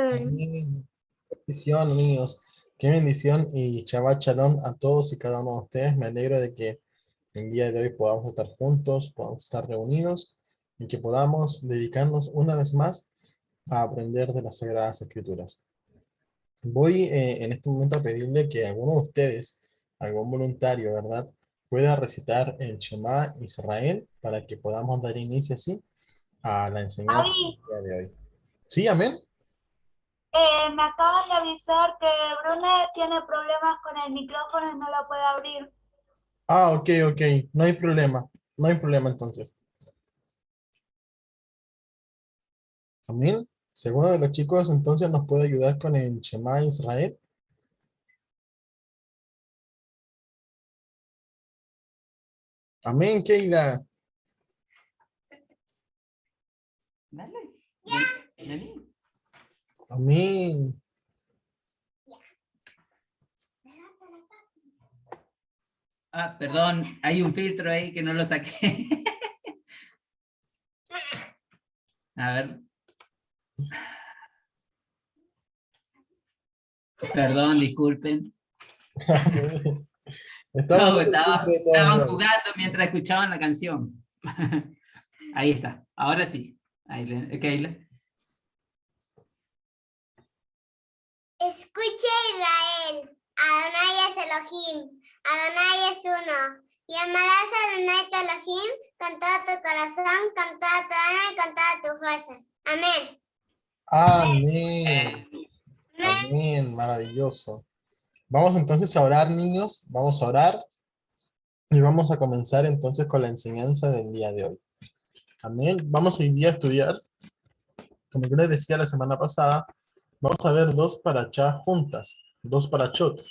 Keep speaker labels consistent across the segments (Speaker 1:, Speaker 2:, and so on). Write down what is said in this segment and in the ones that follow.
Speaker 1: Amén. Qué bendición, niños. Qué bendición y Shabbat Shalom a todos y cada uno de ustedes. Me alegro de que el día de hoy podamos estar juntos, podamos estar reunidos y que podamos dedicarnos una vez más a aprender de las Sagradas Escrituras. Voy en este momento a pedirle que alguno de ustedes, algún voluntario, ¿verdad?, pueda recitar el Shema Israel para que podamos dar inicio así a la enseñanza del
Speaker 2: Javi,
Speaker 1: día de hoy. ¿Sí, amén?
Speaker 2: me acaban de avisar que Brune tiene problemas con el micrófono y no lo puede abrir.
Speaker 1: Ah, ok, ok, no hay problema, no hay problema entonces. Amén. ¿Seguro de los chicos entonces nos puede ayudar con el Shema Israel? Amén, Keila.
Speaker 3: Dale. Vení.
Speaker 1: Amén.
Speaker 3: Ah, perdón, hay un filtro ahí que no lo saqué. A ver. Perdón, disculpen.
Speaker 1: Amén. Estamos
Speaker 3: No,
Speaker 1: haciendo el filtro de todos
Speaker 3: estaban
Speaker 1: modos.
Speaker 3: jugando mientras escuchaban la canción. Ahí está, ahora sí. Ahí, Keila.
Speaker 4: Escucha Israel, Adonai es Elohim, Adonai es uno, y amarás a Adonai tu Elohim con todo tu corazón, con toda tu alma y con todas tus fuerzas. Amén.
Speaker 1: Amén.
Speaker 4: Amén.
Speaker 1: Amén. Maravilloso. Vamos entonces a orar, niños. Vamos a orar y vamos a comenzar entonces con la enseñanza del día de hoy. Amén. Vamos hoy día a estudiar, como yo les decía la semana pasada, vamos a ver dos parachá juntas, dos parachot.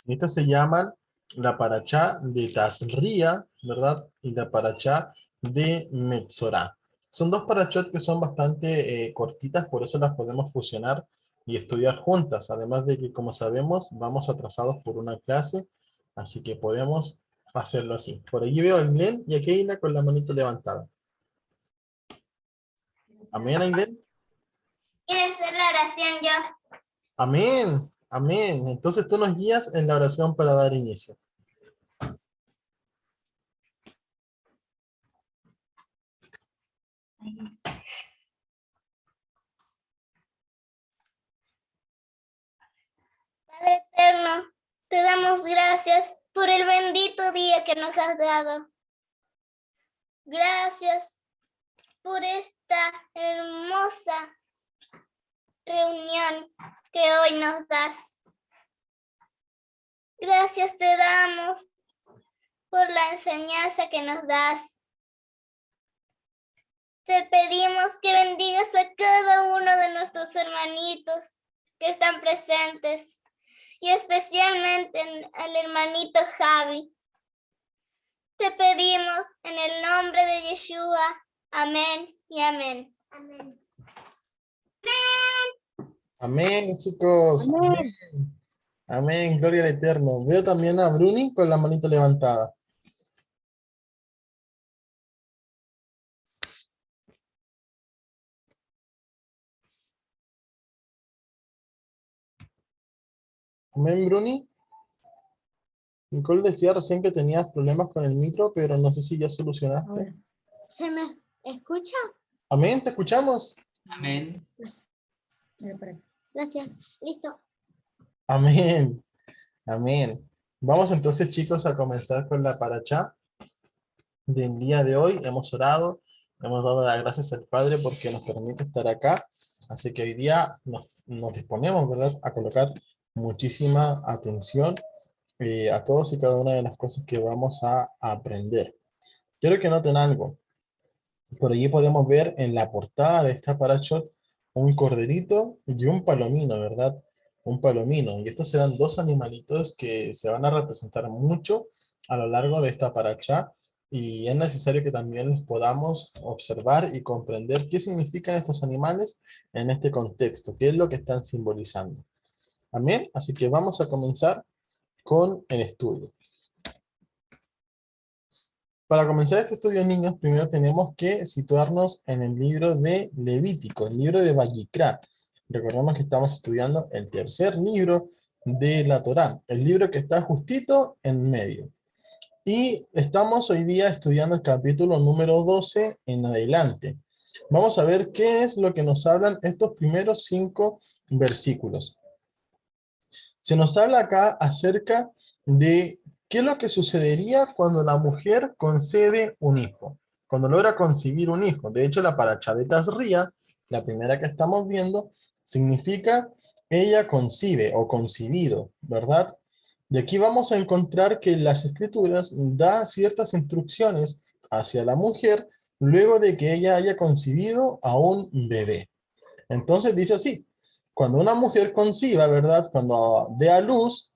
Speaker 1: Estas se llaman la parachá de Tazria, ¿verdad? Y la parachá de Metzorá. Son dos parachot que son bastante cortitas, por eso las podemos fusionar y estudiar juntas. Además de que, como sabemos, vamos atrasados por una clase, así que podemos hacerlo así. Por allí veo a Ailén y a Keila con la manito levantada. Amén, Ailén.
Speaker 4: ¿Quieres hacer la oración yo?
Speaker 1: Amén. Amén. Entonces tú nos guías en la oración para dar inicio.
Speaker 4: Padre eterno, te damos gracias por el bendito día que nos has dado. Gracias por esta hermosa reunión que hoy nos das. Gracias te damos por la enseñanza que nos das. Te pedimos que bendigas a cada uno de nuestros hermanitos que están presentes y especialmente al hermanito Javi. Te pedimos en el nombre de Yeshua. Amén y amén. Amén.
Speaker 1: Amén, chicos. Amén. Amén, gloria al Eterno. Veo también a Bruni con la manito levantada. Amén, Bruni. Nicole decía recién que tenías problemas con el micro, pero no sé si ya solucionaste.
Speaker 4: Ahora. ¿Se me escucha?
Speaker 1: Amén, te escuchamos.
Speaker 3: Amén.
Speaker 4: Gracias. Listo.
Speaker 1: Amén. Amén. Vamos entonces, chicos, a comenzar con la paracha del día de hoy. Hemos orado, hemos dado las gracias al Padre porque nos permite estar acá. Así que hoy día nos disponemos, ¿verdad?, a colocar muchísima atención a todos y cada una de las cosas que vamos a aprender. Quiero que noten algo. Por allí podemos ver en la portada de esta parashot un corderito y un palomino, ¿verdad? Un palomino. Y estos serán dos animalitos que se van a representar mucho a lo largo de esta parashá. Y es necesario que también los podamos observar y comprender qué significan estos animales en este contexto, qué es lo que están simbolizando. Amén. Así que vamos a comenzar con el estudio. Para comenzar este estudio, niños, primero tenemos que situarnos en el libro de Levítico, el libro de Vayikra. Recordemos que estamos estudiando el tercer libro de la Torá, el libro que está justito en medio. Y estamos hoy día estudiando el capítulo número 12 en adelante. Vamos a ver qué es lo que nos hablan estos primeros 5 versículos. Se nos habla acá acerca de qué es lo que sucedería cuando la mujer concede un hijo, cuando logra concebir un hijo. De hecho, la parashá de Tazria, la primera que estamos viendo, significa ella concibe o concebido, ¿verdad? De aquí vamos a encontrar que las escrituras da ciertas instrucciones hacia la mujer luego de que ella haya concebido a un bebé. Entonces dice así: cuando una mujer conciba, ¿verdad? Cuando dé a luz,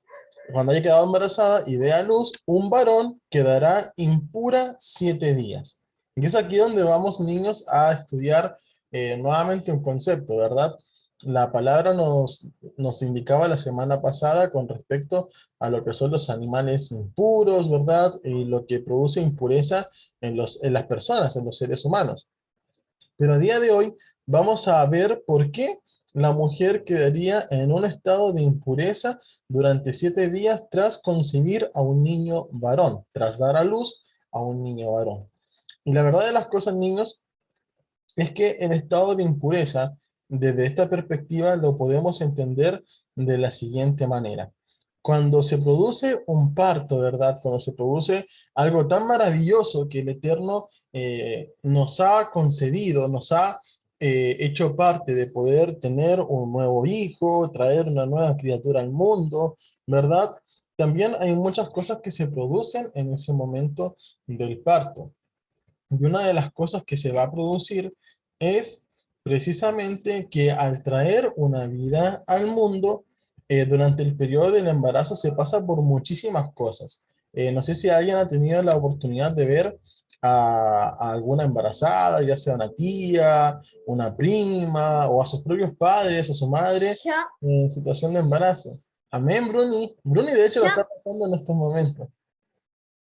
Speaker 1: cuando haya quedado embarazada y dé a luz, un varón quedará impura 7 días. Y es aquí donde vamos, niños, a estudiar nuevamente un concepto, ¿verdad? La palabra nos indicaba la semana pasada con respecto a lo que son los animales impuros, ¿verdad? Y lo que produce impureza en las personas, en los seres humanos. Pero a día de hoy vamos a ver por qué la mujer quedaría en un estado de impureza durante 7 días tras concebir a un niño varón, tras dar a luz a un niño varón. Y la verdad de las cosas, niños, es que el estado de impureza, desde esta perspectiva, lo podemos entender de la siguiente manera. Cuando se produce un parto, ¿verdad? Cuando se produce algo tan maravilloso que el Eterno nos ha concedido, nos ha hecho parte de poder tener un nuevo hijo, traer una nueva criatura al mundo, ¿verdad? También hay muchas cosas que se producen en ese momento del parto. Y una de las cosas que se va a producir es precisamente que al traer una vida al mundo, durante el periodo del embarazo se pasa por muchísimas cosas. No sé si alguien ha tenido la oportunidad de ver a alguna embarazada, ya sea una tía, una prima, o a sus propios padres, a su madre,
Speaker 4: Yo,
Speaker 1: en situación de embarazo. Amén, Bruni. Bruni, de hecho, lo
Speaker 4: yo,
Speaker 1: está pasando en estos momentos,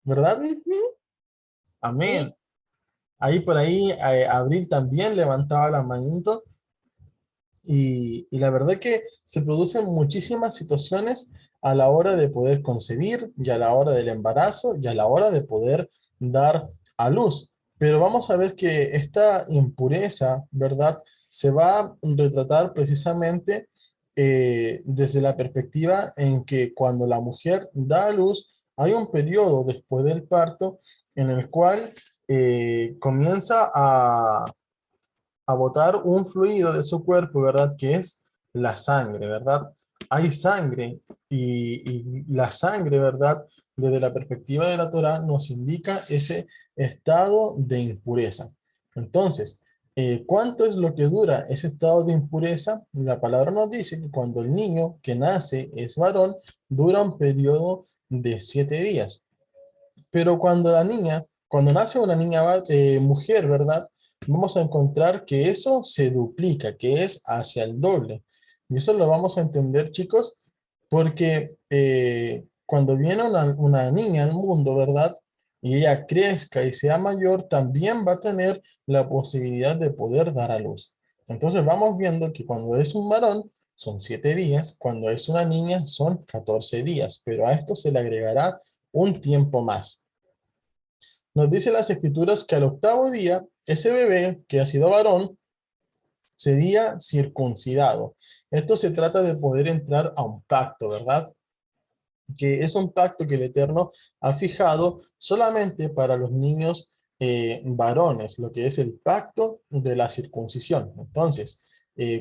Speaker 1: ¿verdad?
Speaker 4: ujú,
Speaker 1: Amén.
Speaker 4: sí.
Speaker 1: Ahí por ahí, Abril también levantaba la manito, y la verdad que se producen muchísimas situaciones a la hora de poder concebir, y a la hora del embarazo, y a la hora de poder dar a luz. Pero vamos a ver que esta impureza, ¿verdad? Se va a retratar precisamente desde la perspectiva en que cuando la mujer da a luz, hay un periodo después del parto en el cual comienza a botar un fluido de su cuerpo, ¿verdad? Que es la sangre, ¿verdad? Hay sangre, y la sangre, ¿verdad? Desde la perspectiva de la Torá nos indica ese estado de impureza. Entonces, ¿cuánto es lo que dura ese estado de impureza? La palabra nos dice que cuando el niño que nace es varón, dura un periodo de 7 días. Pero cuando nace una niña mujer, ¿verdad? Vamos a encontrar que eso se duplica, que es hacia el doble. Y eso lo vamos a entender, chicos, porque cuando viene una niña al mundo, ¿verdad? Y ella crezca y sea mayor, también va a tener la posibilidad de poder dar a luz. Entonces vamos viendo que cuando es un varón, son 7 días, cuando es una niña, son 14 días, pero a esto se le agregará un tiempo más. Nos dice las escrituras que al 8º día, ese bebé que ha sido varón sería circuncidado. Esto se trata de poder entrar a un pacto, ¿verdad? Que es un pacto que el Eterno ha fijado solamente para los niños varones, lo que es el pacto de la circuncisión. Entonces,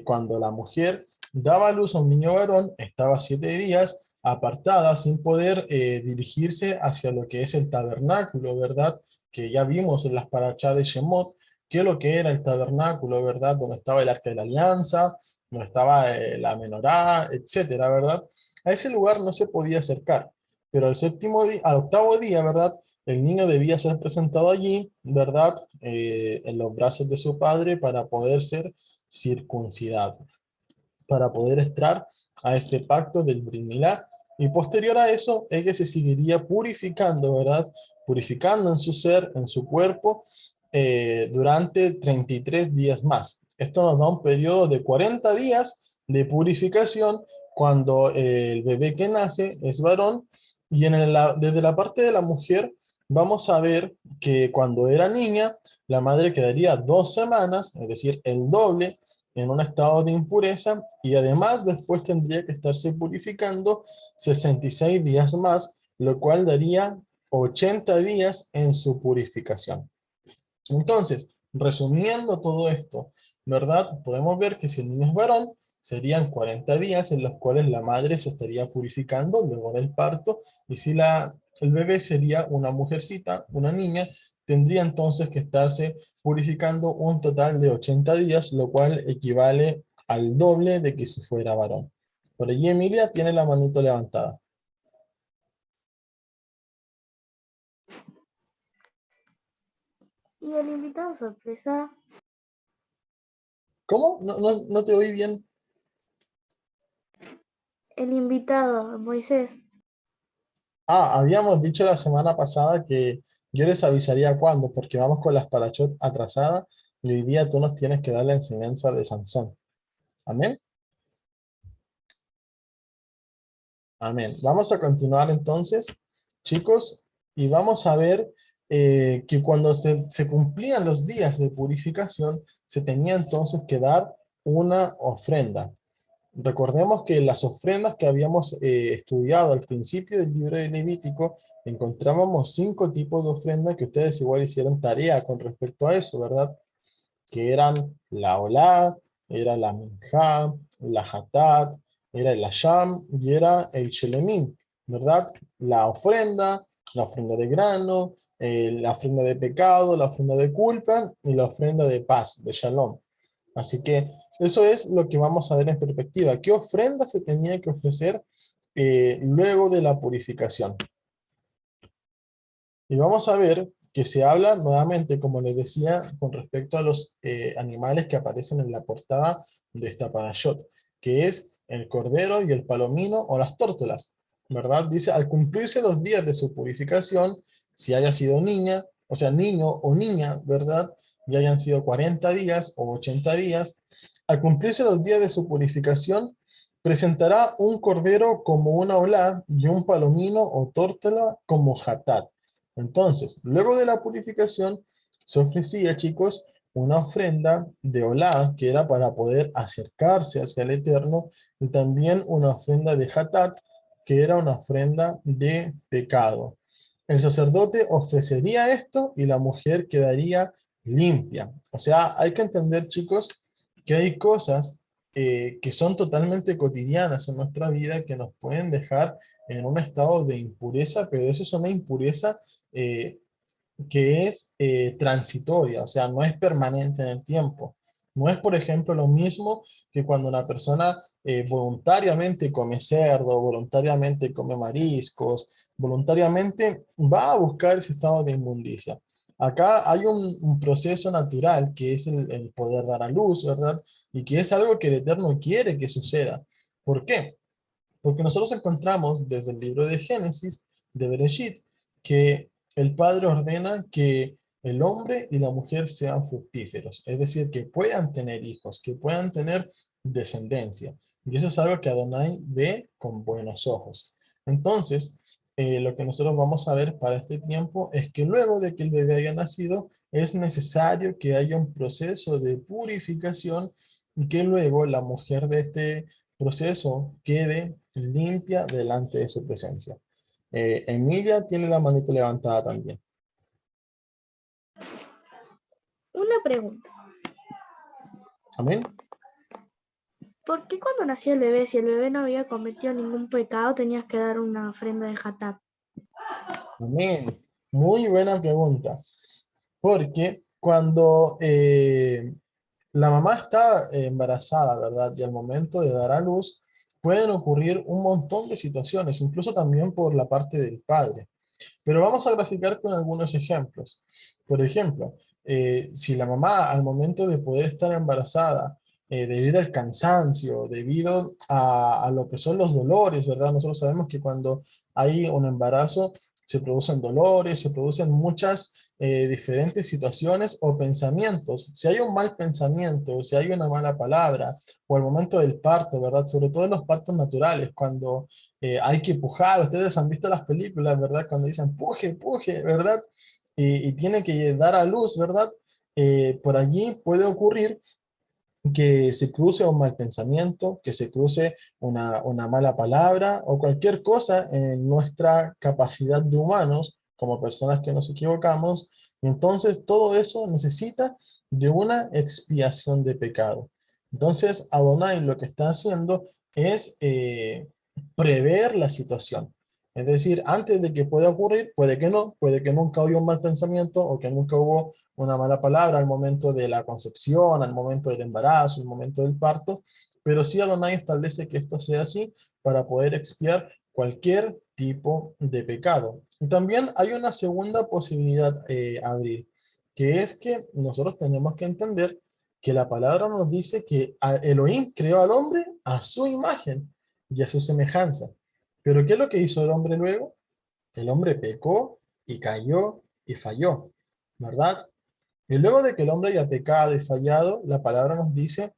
Speaker 1: cuando la mujer daba a luz a un niño varón, estaba 7 días apartada sin poder dirigirse hacia lo que es el tabernáculo, ¿verdad? Que ya vimos en las parashá de Shemot, que es lo que era el tabernáculo, ¿verdad? Donde estaba el arca de la alianza, donde estaba la menorá, etcétera, ¿verdad? A ese lugar no se podía acercar, pero al 8º día, ¿verdad? El niño debía ser presentado allí, ¿verdad? En los brazos de su padre para poder ser circuncidado, para poder entrar a este pacto del Brit Milá, Y posterior a eso, ella se seguiría purificando, ¿verdad? Purificando en su ser, en su cuerpo, durante 33 días más. Esto nos da un periodo de 40 días de purificación cuando el bebé que nace es varón, y desde la parte de la mujer vamos a ver que cuando era niña, la madre quedaría 2 semanas, es decir, el doble, en un estado de impureza, y además después tendría que estarse purificando 66 días más, lo cual daría 80 días en su purificación. Entonces, resumiendo todo esto, ¿verdad? Podemos ver que si el niño es varón, serían 40 días en los cuales la madre se estaría purificando luego del parto, y si el bebé sería una mujercita, una niña, tendría entonces que estarse purificando un total de 80 días, lo cual equivale al doble de que si fuera varón. Por allí Emilia tiene la manito levantada.
Speaker 5: Y el invitado sorpresa,
Speaker 1: ¿Cómo? No te oí bien.
Speaker 5: el invitado, Moisés.
Speaker 1: Habíamos dicho la semana pasada que yo les avisaría cuándo, porque vamos con las parachot atrasadas y hoy día tú nos tienes que dar la enseñanza de Sansón. Amén. Amén. Vamos a continuar entonces, chicos, y vamos a ver que cuando se cumplían los días de purificación, se tenía entonces que dar una ofrenda. Recordemos que las ofrendas que habíamos estudiado al principio del libro de Levítico, encontrábamos 5 tipos de ofrendas que ustedes igual hicieron tarea con respecto a eso, ¿verdad? Que eran la olá, era la minjá, la hatat, era el asham y era el shelemim, ¿verdad? La ofrenda de grano, la ofrenda de pecado, la ofrenda de culpa y la ofrenda de paz, de shalom. Así que eso es lo que vamos a ver en perspectiva. ¿Qué ofrenda se tenía que ofrecer luego de la purificación? Y vamos a ver que se habla nuevamente, como les decía, con respecto a los animales que aparecen en la portada de esta parashot, que es el cordero y el palomino o las tórtolas, ¿verdad? Dice, al cumplirse los días de su purificación, si haya sido niña, o sea, niño o niña, ¿verdad? Y hayan sido 40 días o 80 días, al cumplirse los días de su purificación, presentará un cordero como una olá y un palomino o tórtola como hatat. Entonces, luego de la purificación, se ofrecía, chicos, una ofrenda de olá, que era para poder acercarse hacia el Eterno, y también una ofrenda de hatat, que era una ofrenda de pecado. El sacerdote ofrecería esto y la mujer quedaría limpia. O sea, hay que entender, chicos, que hay cosas que son totalmente cotidianas en nuestra vida que nos pueden dejar en un estado de impureza, pero eso es una impureza eh, que es transitoria, o sea, no es permanente en el tiempo. No es, por ejemplo, lo mismo que cuando una persona voluntariamente come cerdo, voluntariamente come mariscos, voluntariamente va a buscar ese estado de inmundicia. Acá hay un proceso natural que es el poder dar a luz, ¿verdad? Y que es algo que el Eterno quiere que suceda. ¿Por qué? Porque nosotros encontramos desde el libro de Génesis, de Bereshit, que el Padre ordena que el hombre y la mujer sean fructíferos, es decir, que puedan tener hijos, que puedan tener descendencia. Y eso es algo que Adonai ve con buenos ojos. Entonces, lo que nosotros vamos a ver para este tiempo es que luego de que el bebé haya nacido, es necesario que haya un proceso de purificación y que luego la mujer de este proceso quede limpia delante de su presencia. Emilia tiene la manito levantada también.
Speaker 5: Una pregunta.
Speaker 1: Amén.
Speaker 5: ¿Por qué cuando nació el bebé, si el bebé no había cometido ningún pecado, tenías que dar una ofrenda de hatat?
Speaker 1: Amén. Muy buena pregunta. Porque cuando la mamá está embarazada, ¿verdad? Y al momento de dar a luz, pueden ocurrir un montón de situaciones, incluso también por la parte del padre. Pero vamos a graficar con algunos ejemplos. Por ejemplo, si la mamá al momento de poder estar embarazada debido al cansancio, debido a lo que son los dolores, ¿verdad? Nosotros sabemos que cuando hay un embarazo se producen dolores, se producen muchas diferentes situaciones o pensamientos. Si hay un mal pensamiento, si hay una mala palabra, o al momento del parto, ¿verdad? Sobre todo en los partos naturales, cuando hay que pujar, ustedes han visto las películas, ¿verdad? Cuando dicen puje, puje, ¿verdad? Y tiene que dar a luz, ¿verdad? Por allí puede ocurrir que se cruce un mal pensamiento, que se cruce una mala palabra o cualquier cosa en nuestra capacidad de humanos, como personas que nos equivocamos, y entonces todo eso necesita de una expiación de pecado. Entonces Adonai lo que está haciendo es prever la situación. Es decir, antes de que pueda ocurrir, puede que no, puede que nunca hubo un mal pensamiento o que nunca hubo una mala palabra al momento de la concepción, al momento del embarazo, al momento del parto, pero sí Adonai establece que esto sea así para poder expiar cualquier tipo de pecado. Y también hay una segunda posibilidad, Abril, que es que nosotros tenemos que entender que la palabra nos dice que Elohim creó al hombre a su imagen y a su semejanza. Pero ¿qué es lo que hizo el hombre luego? El hombre pecó y cayó y falló, ¿verdad? Y luego de que el hombre haya pecado y fallado, la palabra nos dice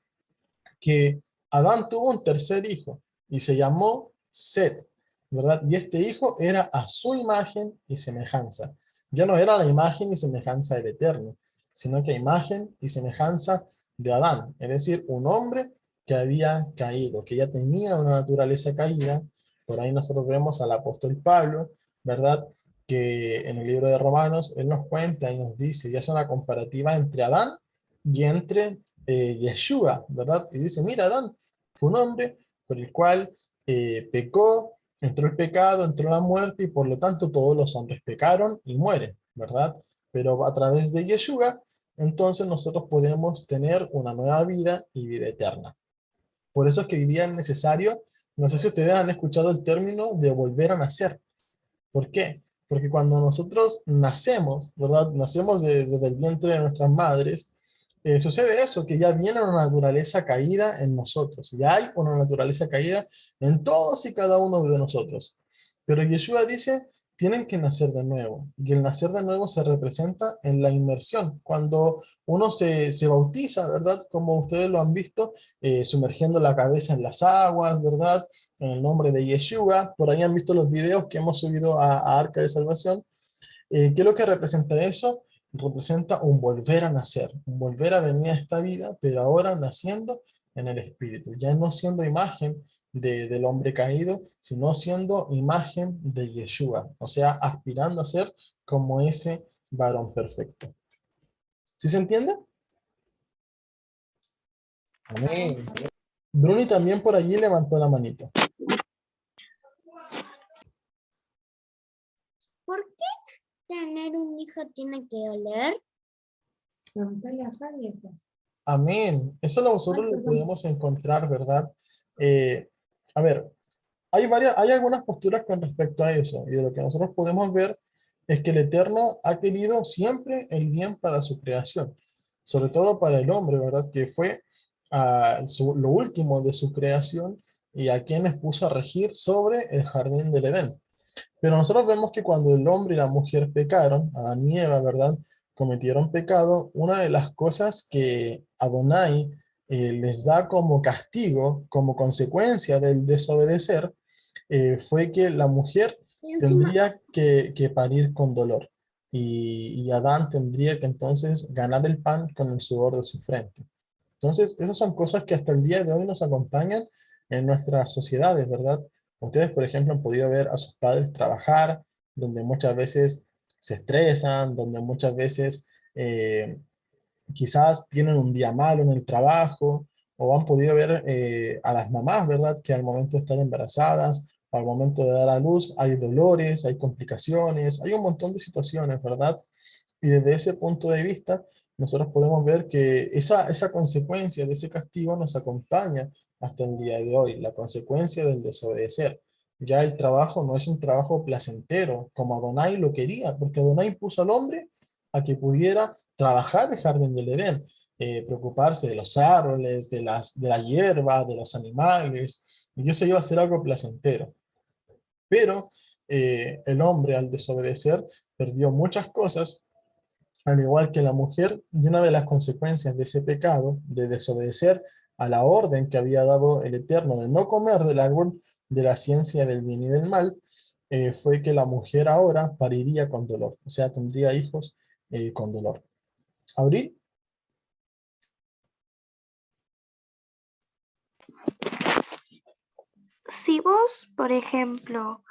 Speaker 1: que Adán tuvo un tercer hijo y se llamó Set, ¿verdad? Y este hijo era a su imagen y semejanza. Ya no era la imagen y semejanza del Eterno, sino que imagen y semejanza de Adán, es decir, un hombre que había caído, que ya tenía una naturaleza caída. Por ahí nosotros vemos al apóstol Pablo, ¿verdad? Que en el libro de Romanos, él nos cuenta y nos dice, y hace una comparativa entre Adán y entre Yeshua, ¿verdad? Y dice, mira, Adán fue un hombre por el cual pecó, entró el pecado, entró la muerte, y por lo tanto todos los hombres pecaron y mueren, ¿verdad? Pero a través de Yeshua, entonces nosotros podemos tener una nueva vida y vida eterna. Por eso es que hoy día es necesario, no sé si ustedes han escuchado el término de volver a nacer. ¿Por qué? Porque cuando nosotros nacemos, ¿verdad? Nacemos desde el vientre de nuestras madres, sucede eso, que ya viene una naturaleza caída en nosotros. Ya hay una naturaleza caída en todos y cada uno de nosotros. Pero Yeshua dice, tienen que nacer de nuevo. Y el nacer de nuevo se representa en la inmersión. Cuando uno se bautiza, ¿verdad? Como ustedes lo han visto, sumergiendo la cabeza en las aguas, ¿verdad? En el nombre de Yeshua. Por ahí han visto los videos que hemos subido a Arca de Salvación. ¿Qué es lo que representa eso? Representa un volver a nacer, un volver a venir a esta vida, pero ahora naciendo en el Espíritu, ya no siendo imagen del hombre caído, sino siendo imagen de Yeshua, o sea, aspirando a ser como ese varón perfecto. ¿Sí se entiende? Amén. Bruni también por allí levantó la manita.
Speaker 4: ¿Por qué tener un hijo tiene que oler?
Speaker 6: Preguntarle a Javi eso.
Speaker 1: Amén. Eso nosotros lo podemos encontrar, ¿verdad? A ver, hay algunas posturas con respecto a eso, y de lo que nosotros podemos ver es que el Eterno ha querido siempre el bien para su creación, sobre todo para el hombre, ¿verdad? Que fue lo último de su creación y a quienes puso a regir sobre el jardín del Edén. Pero nosotros vemos que cuando el hombre y la mujer pecaron, Adán y Eva, ¿verdad? Cometieron pecado, una de las cosas que Adonai les da como castigo, como consecuencia del desobedecer, fue que la mujer tendría que parir con dolor. Y Adán tendría que entonces ganar el pan con el sudor de su frente. Entonces, esas son cosas que hasta el día de hoy nos acompañan en nuestras sociedades, ¿verdad? Ustedes, por ejemplo, han podido ver a sus padres trabajar, donde muchas veces se estresan, donde muchas veces quizás tienen un día malo en el trabajo, o han podido ver a las mamás, ¿verdad? Que al momento de estar embarazadas, o al momento de dar a luz, hay dolores, hay complicaciones, hay un montón de situaciones, ¿verdad? Y desde ese punto de vista, nosotros podemos ver que esa consecuencia de ese castigo nos acompaña hasta el día de hoy, la consecuencia del desobedecer. Ya el trabajo no es un trabajo placentero, como Adonai lo quería, porque Adonai puso al hombre a que pudiera trabajar el jardín del Edén. preocuparse de los árboles, de la hierba, de los animales, y eso iba a ser algo placentero. Pero el hombre, al desobedecer, perdió muchas cosas, al igual que la mujer, y una de las consecuencias de ese pecado, de desobedecer a la orden que había dado el Eterno de no comer del árbol de la ciencia del bien y del mal, fue que la mujer ahora pariría con dolor, o sea, tendría hijos con dolor. ¿Abril?
Speaker 5: Si vos, por ejemplo,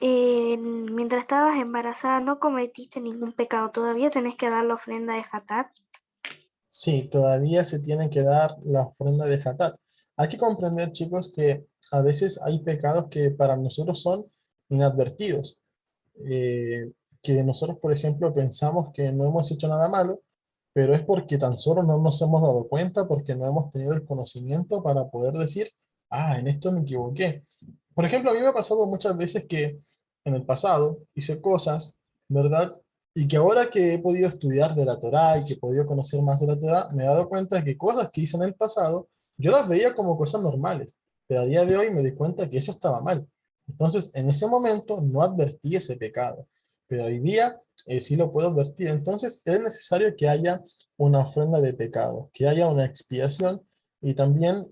Speaker 5: mientras estabas embarazada no cometiste ningún pecado, ¿todavía tenés que dar la ofrenda de Hatat?
Speaker 1: Sí, todavía se tiene que dar la ofrenda de Hatat. Hay que comprender, chicos, que a veces hay pecados que para nosotros son inadvertidos. Que nosotros, por ejemplo, pensamos que no hemos hecho nada malo, pero es porque tan solo no nos hemos dado cuenta, porque no hemos tenido el conocimiento para poder decir, ah, en esto me equivoqué. Por ejemplo, a mí me ha pasado muchas veces que en el pasado hice cosas, ¿verdad? Y que ahora que he podido estudiar de la Torá y que he podido conocer más de la Torá, me he dado cuenta de que cosas que hice en el pasado, yo las veía como cosas normales, pero a día de hoy me di cuenta que eso estaba mal. Entonces, en ese momento no advertí ese pecado, pero hoy día sí lo puedo advertir. Entonces, es necesario que haya una ofrenda de pecado, que haya una expiación y también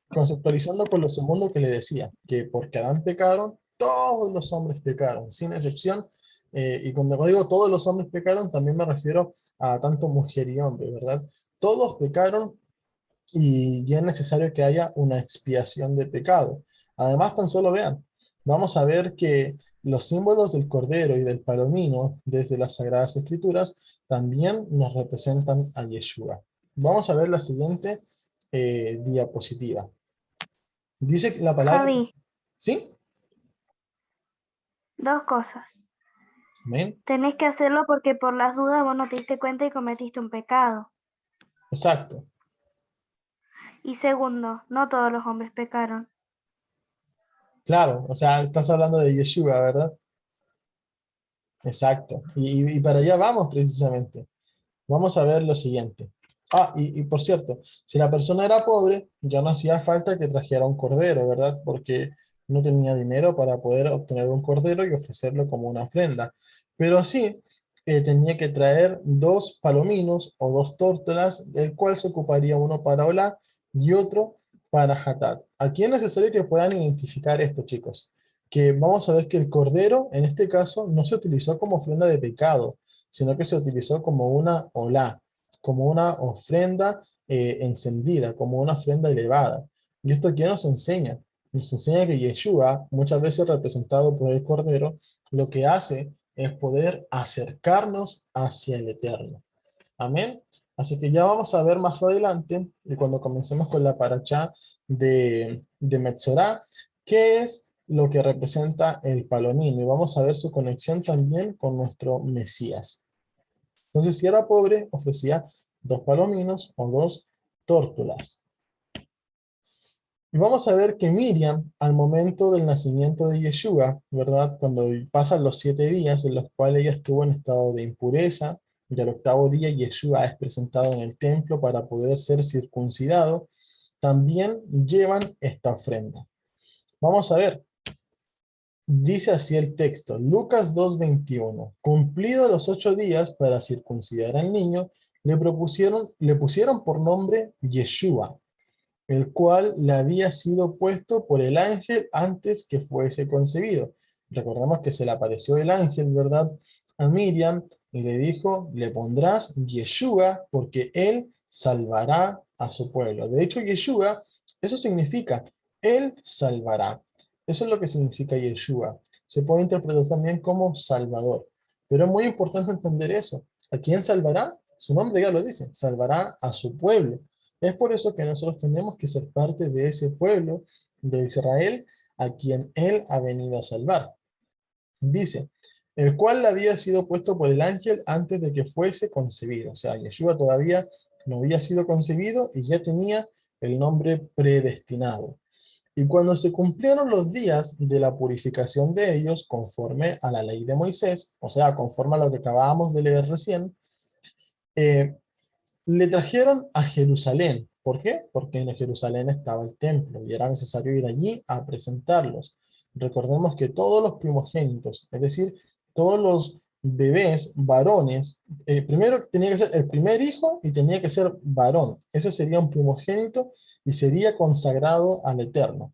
Speaker 1: conceptualizando con lo segundo que le decía, que porque Adán pecaron, todos los hombres pecaron, sin excepción, y cuando digo todos los hombres pecaron, también me refiero a tanto mujer y hombre, ¿verdad? Todos pecaron y ya es necesario que haya una expiación de pecado. Además, tan solo vean, vamos a ver que los símbolos del Cordero y del Palomino, desde las Sagradas Escrituras, también nos representan a Yeshua. Vamos a ver la siguiente diapositiva. Dice la palabra,
Speaker 5: Javi,
Speaker 1: ¿sí?
Speaker 5: dos cosas.
Speaker 1: Amén.
Speaker 5: Tenés que hacerlo porque por las dudas vos no te diste cuenta y cometiste un pecado.
Speaker 1: Exacto.
Speaker 5: Y segundo, no todos los hombres pecaron.
Speaker 1: Claro, o sea, estás hablando de Yeshua, ¿verdad? Exacto. Y para allá vamos precisamente. Vamos a ver lo siguiente. Ah, y por cierto, si la persona era pobre, ya no hacía falta que trajera un cordero, ¿verdad? Porque no tenía dinero para poder obtener un cordero y ofrecerlo como una ofrenda. Pero sí, tenía que traer 2 palominos o 2 tórtolas, el cual se ocuparía uno para Olá y otro para Hatat. Aquí es necesario que puedan identificar esto, chicos. Que vamos a ver que el cordero, en este caso, no se utilizó como ofrenda de pecado, sino que se utilizó como una olá, como una ofrenda encendida, como una ofrenda elevada. ¿Y esto qué nos enseña? Nos enseña que Yeshua, muchas veces representado por el Cordero, lo que hace es poder acercarnos hacia el Eterno. Amén. Así que ya vamos a ver más adelante, y cuando comencemos con la parachá de Metzorá, qué es lo que representa el palomino, y vamos a ver su conexión también con nuestro Mesías. Entonces, si era pobre, ofrecía 2 palominos o 2 tórtolas. Y vamos a ver que Miriam, al momento del nacimiento de Yeshua, ¿verdad? Cuando pasan los 7 días en los cuales ella estuvo en estado de impureza, y al 8º día Yeshua es presentado en el templo para poder ser circuncidado, también llevan esta ofrenda. Vamos a ver. Dice así el texto, Lucas 2:21. Cumplidos los 8 días para circuncidar al niño, le pusieron por nombre Yeshua, el cual le había sido puesto por el ángel antes que fuese concebido. Recordemos que se le apareció el ángel, ¿verdad? A Miriam y le dijo, le pondrás Yeshua porque él salvará a su pueblo. De hecho, Yeshua, eso significa, él salvará. Eso es lo que significa Yeshua. Se puede interpretar también como Salvador. Pero es muy importante entender eso. ¿A quién salvará? Su nombre ya lo dice, salvará a su pueblo. Es por eso que nosotros tenemos que ser parte de ese pueblo de Israel a quien Él ha venido a salvar. Dice, el cual había sido puesto por el ángel antes de que fuese concebido. O sea, Yeshua todavía no había sido concebido y ya tenía el nombre predestinado. Y cuando se cumplieron los días de la purificación de ellos, conforme a la ley de Moisés, o sea, conforme a lo que acabábamos de leer recién, le trajeron a Jerusalén. ¿Por qué? Porque en Jerusalén estaba el templo y era necesario ir allí a presentarlos. Recordemos que todos los primogénitos, es decir, todos los bebés varones, primero tenía que ser el primer hijo y tenía que ser varón. Ese sería un primogénito y sería consagrado al Eterno.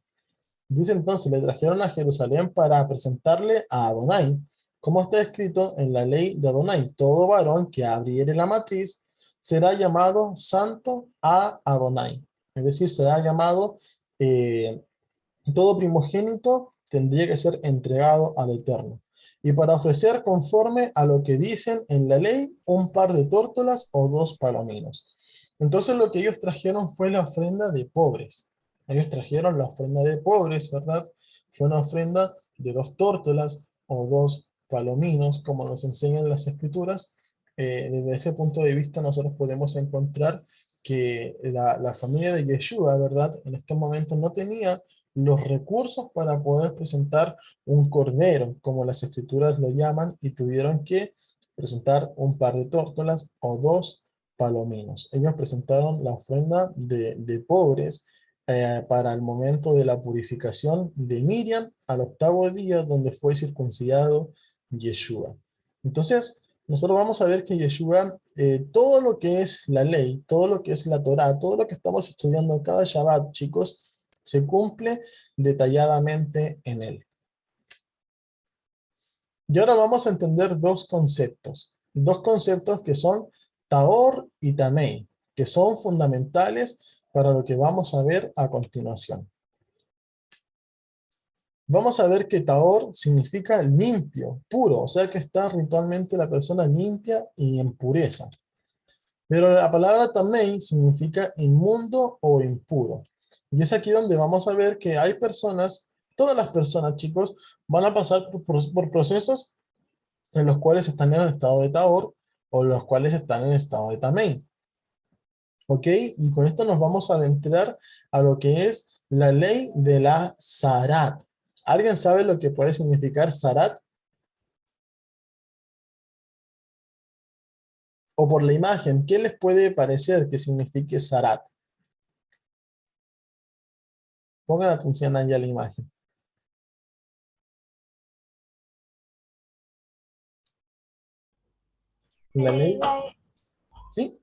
Speaker 1: Dice entonces, le trajeron a Jerusalén para presentarle a Adonai, como está escrito en la ley de Adonai: todo varón que abriere la matriz será llamado santo a Adonai. Es decir, será llamado, todo primogénito tendría que ser entregado al Eterno. Y para ofrecer conforme a lo que dicen en la ley, un par de tórtolas o 2 palominos. Entonces lo que ellos trajeron fue la ofrenda de pobres. Ellos trajeron la ofrenda de pobres, ¿verdad? Fue una ofrenda de 2 tórtolas o 2 palominos, como nos enseñan las escrituras. Desde ese punto de vista nosotros podemos encontrar que la familia de Yeshua, ¿verdad? En este momento no tenía los recursos para poder presentar un cordero, como las escrituras lo llaman, y tuvieron que presentar un par de tórtolas o 2 palominos. Ellos presentaron la ofrenda de pobres, para el momento de la purificación de Miriam al 8º día, donde fue circuncidado Yeshua. Entonces, nosotros vamos a ver que Yeshua, todo lo que es la ley, todo lo que es la Torá, todo lo que estamos estudiando cada Shabbat, chicos, se cumple detalladamente en él. Y ahora vamos a entender dos conceptos que son Tahor y Tamei, que son fundamentales para lo que vamos a ver a continuación. Vamos a ver que Tahor significa limpio, puro, o sea que está ritualmente la persona limpia y en pureza. Pero la palabra Tamei significa inmundo o impuro. Y es aquí donde vamos a ver que hay personas, todas las personas, chicos, van a pasar por procesos en los cuales están en el estado de Tahor o los cuales están en el estado de Tamei. ¿Ok? Y con esto nos vamos a adentrar a lo que es la ley de la Zarat. ¿Alguien sabe lo que puede significar Zarat? O por la imagen, ¿qué les puede parecer que signifique Zarat? Pongan atención ahí a la imagen. La ley, ¿sí?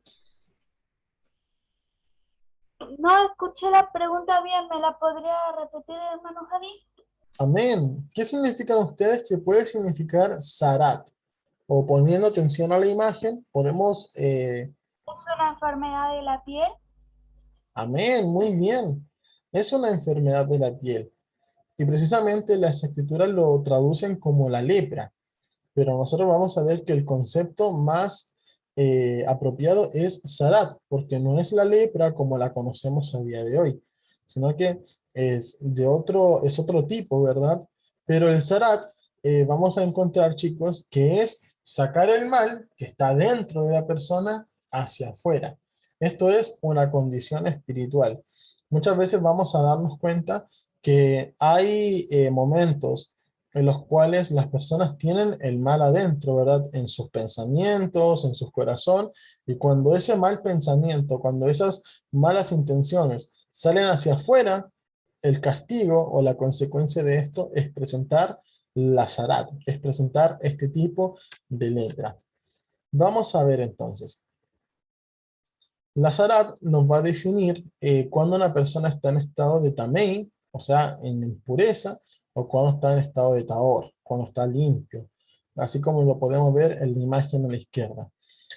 Speaker 2: No escuché la pregunta bien, ¿me la podría repetir, hermano Javi?
Speaker 1: Amén. ¿Qué significan ustedes que puede significar Zarat? O poniendo atención a la imagen, podemos...
Speaker 2: ¿Es una enfermedad de la piel?
Speaker 1: amén, muy bien. Es una enfermedad de la piel. Y precisamente las escrituras lo traducen como la lepra. Pero nosotros vamos a ver que el concepto más apropiado es Zarat, porque no es la lepra como la conocemos a día de hoy, sino que es otro tipo, ¿verdad? Pero el Zarat, vamos a encontrar, chicos, que es sacar el mal que está dentro de la persona hacia afuera. Esto es una condición espiritual. Muchas veces vamos a darnos cuenta que hay momentos en los cuales las personas tienen el mal adentro, ¿verdad? En sus pensamientos, en su corazón, y cuando ese mal pensamiento, cuando esas malas intenciones salen hacia afuera, el castigo o la consecuencia de esto es presentar la zarat, es presentar este tipo de lepra. Vamos a ver entonces. La zarat nos va a definir cuando una persona está en estado de tamei, o sea, en impureza, o cuando está en estado de tahor, cuando está limpio, así como lo podemos ver en la imagen a la izquierda.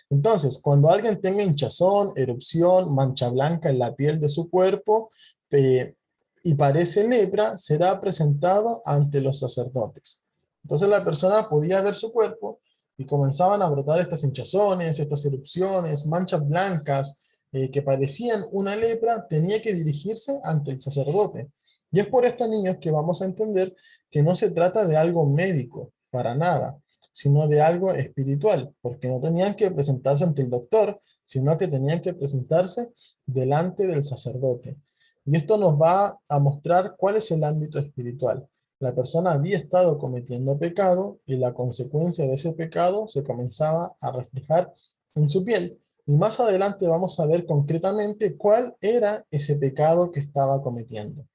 Speaker 1: Entonces, cuando alguien tenga hinchazón, erupción, mancha blanca en la piel de su cuerpo y parece lepra, será presentado ante los sacerdotes. Entonces la persona podía ver su cuerpo y comenzaban a brotar estas hinchazones, estas erupciones, manchas blancas que parecían una lepra, tenía que dirigirse ante el sacerdote. Y es por esto, niños, que vamos a entender que no se trata de algo médico, para nada, sino de algo espiritual, porque no tenían que presentarse ante el doctor, sino que tenían que presentarse delante del sacerdote. Y esto nos va a mostrar cuál es el ámbito espiritual. La persona había estado cometiendo pecado y la consecuencia de ese pecado se comenzaba a reflejar en su piel. Y más adelante vamos a ver concretamente cuál era ese pecado que estaba cometiendo.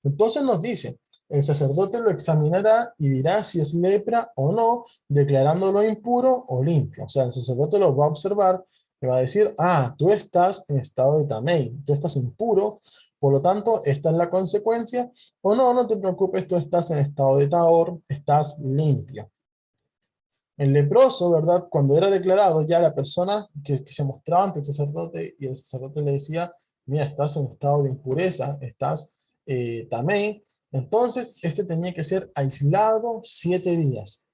Speaker 1: Entonces nos dice, el sacerdote lo examinará y dirá si es lepra o no, declarándolo impuro o limpio. O sea, el sacerdote lo va a observar y va a decir, ah, tú estás en estado de tamei, tú estás impuro, por lo tanto, esta es la consecuencia, o no, no te preocupes, tú estás en estado de tahor, estás limpio. El leproso, ¿verdad? Cuando era declarado, ya la persona que se mostraba ante el sacerdote y el sacerdote le decía, mira, estás en estado de impureza, estás tamei, entonces este tenía que ser aislado 7 días.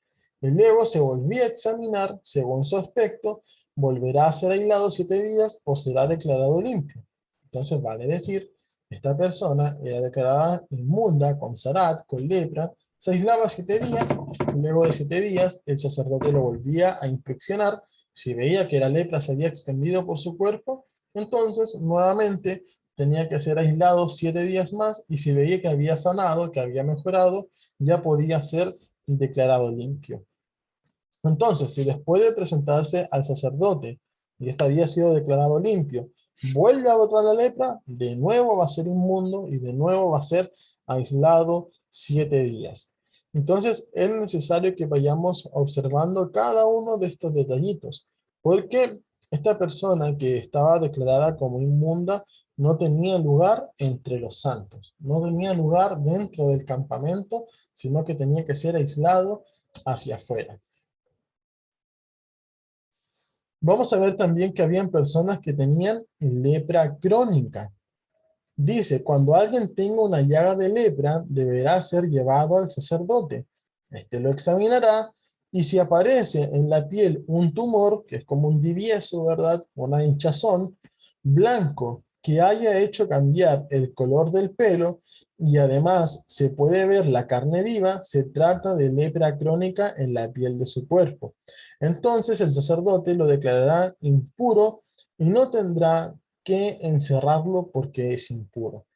Speaker 1: Y luego se volvía a examinar, según su aspecto, volverá a ser aislado 7 días o será declarado limpio. Entonces vale decir, esta persona era declarada inmunda, con sarat, con lepra, se aislaba 7 días, y luego de 7 días el sacerdote lo volvía a inspeccionar. Si veía que la lepra se había extendido por su cuerpo, entonces nuevamente tenía que ser aislado 7 días más, y si veía que había sanado, que había mejorado, ya podía ser declarado limpio. Entonces, si después de presentarse al sacerdote, y este había sido declarado limpio, vuelve a brotar la lepra, de nuevo va a ser inmundo, y de nuevo va a ser aislado 7 días. Entonces, es necesario que vayamos observando cada uno de estos detallitos, porque esta persona que estaba declarada como inmunda no tenía lugar entre los santos, no tenía lugar dentro del campamento, sino que tenía que ser aislado hacia afuera. Vamos a ver también que habían personas que tenían lepra crónica. Dice, cuando alguien tenga una llaga de lepra, deberá ser llevado al sacerdote. Este lo examinará, y si aparece en la piel un tumor, que es como un divieso, ¿verdad? Una hinchazón, blanco, que haya hecho cambiar el color del pelo, y además se puede ver la carne viva, se trata de lepra crónica en la piel de su cuerpo. Entonces el sacerdote lo declarará impuro y no tendrá que encerrarlo porque es impuro.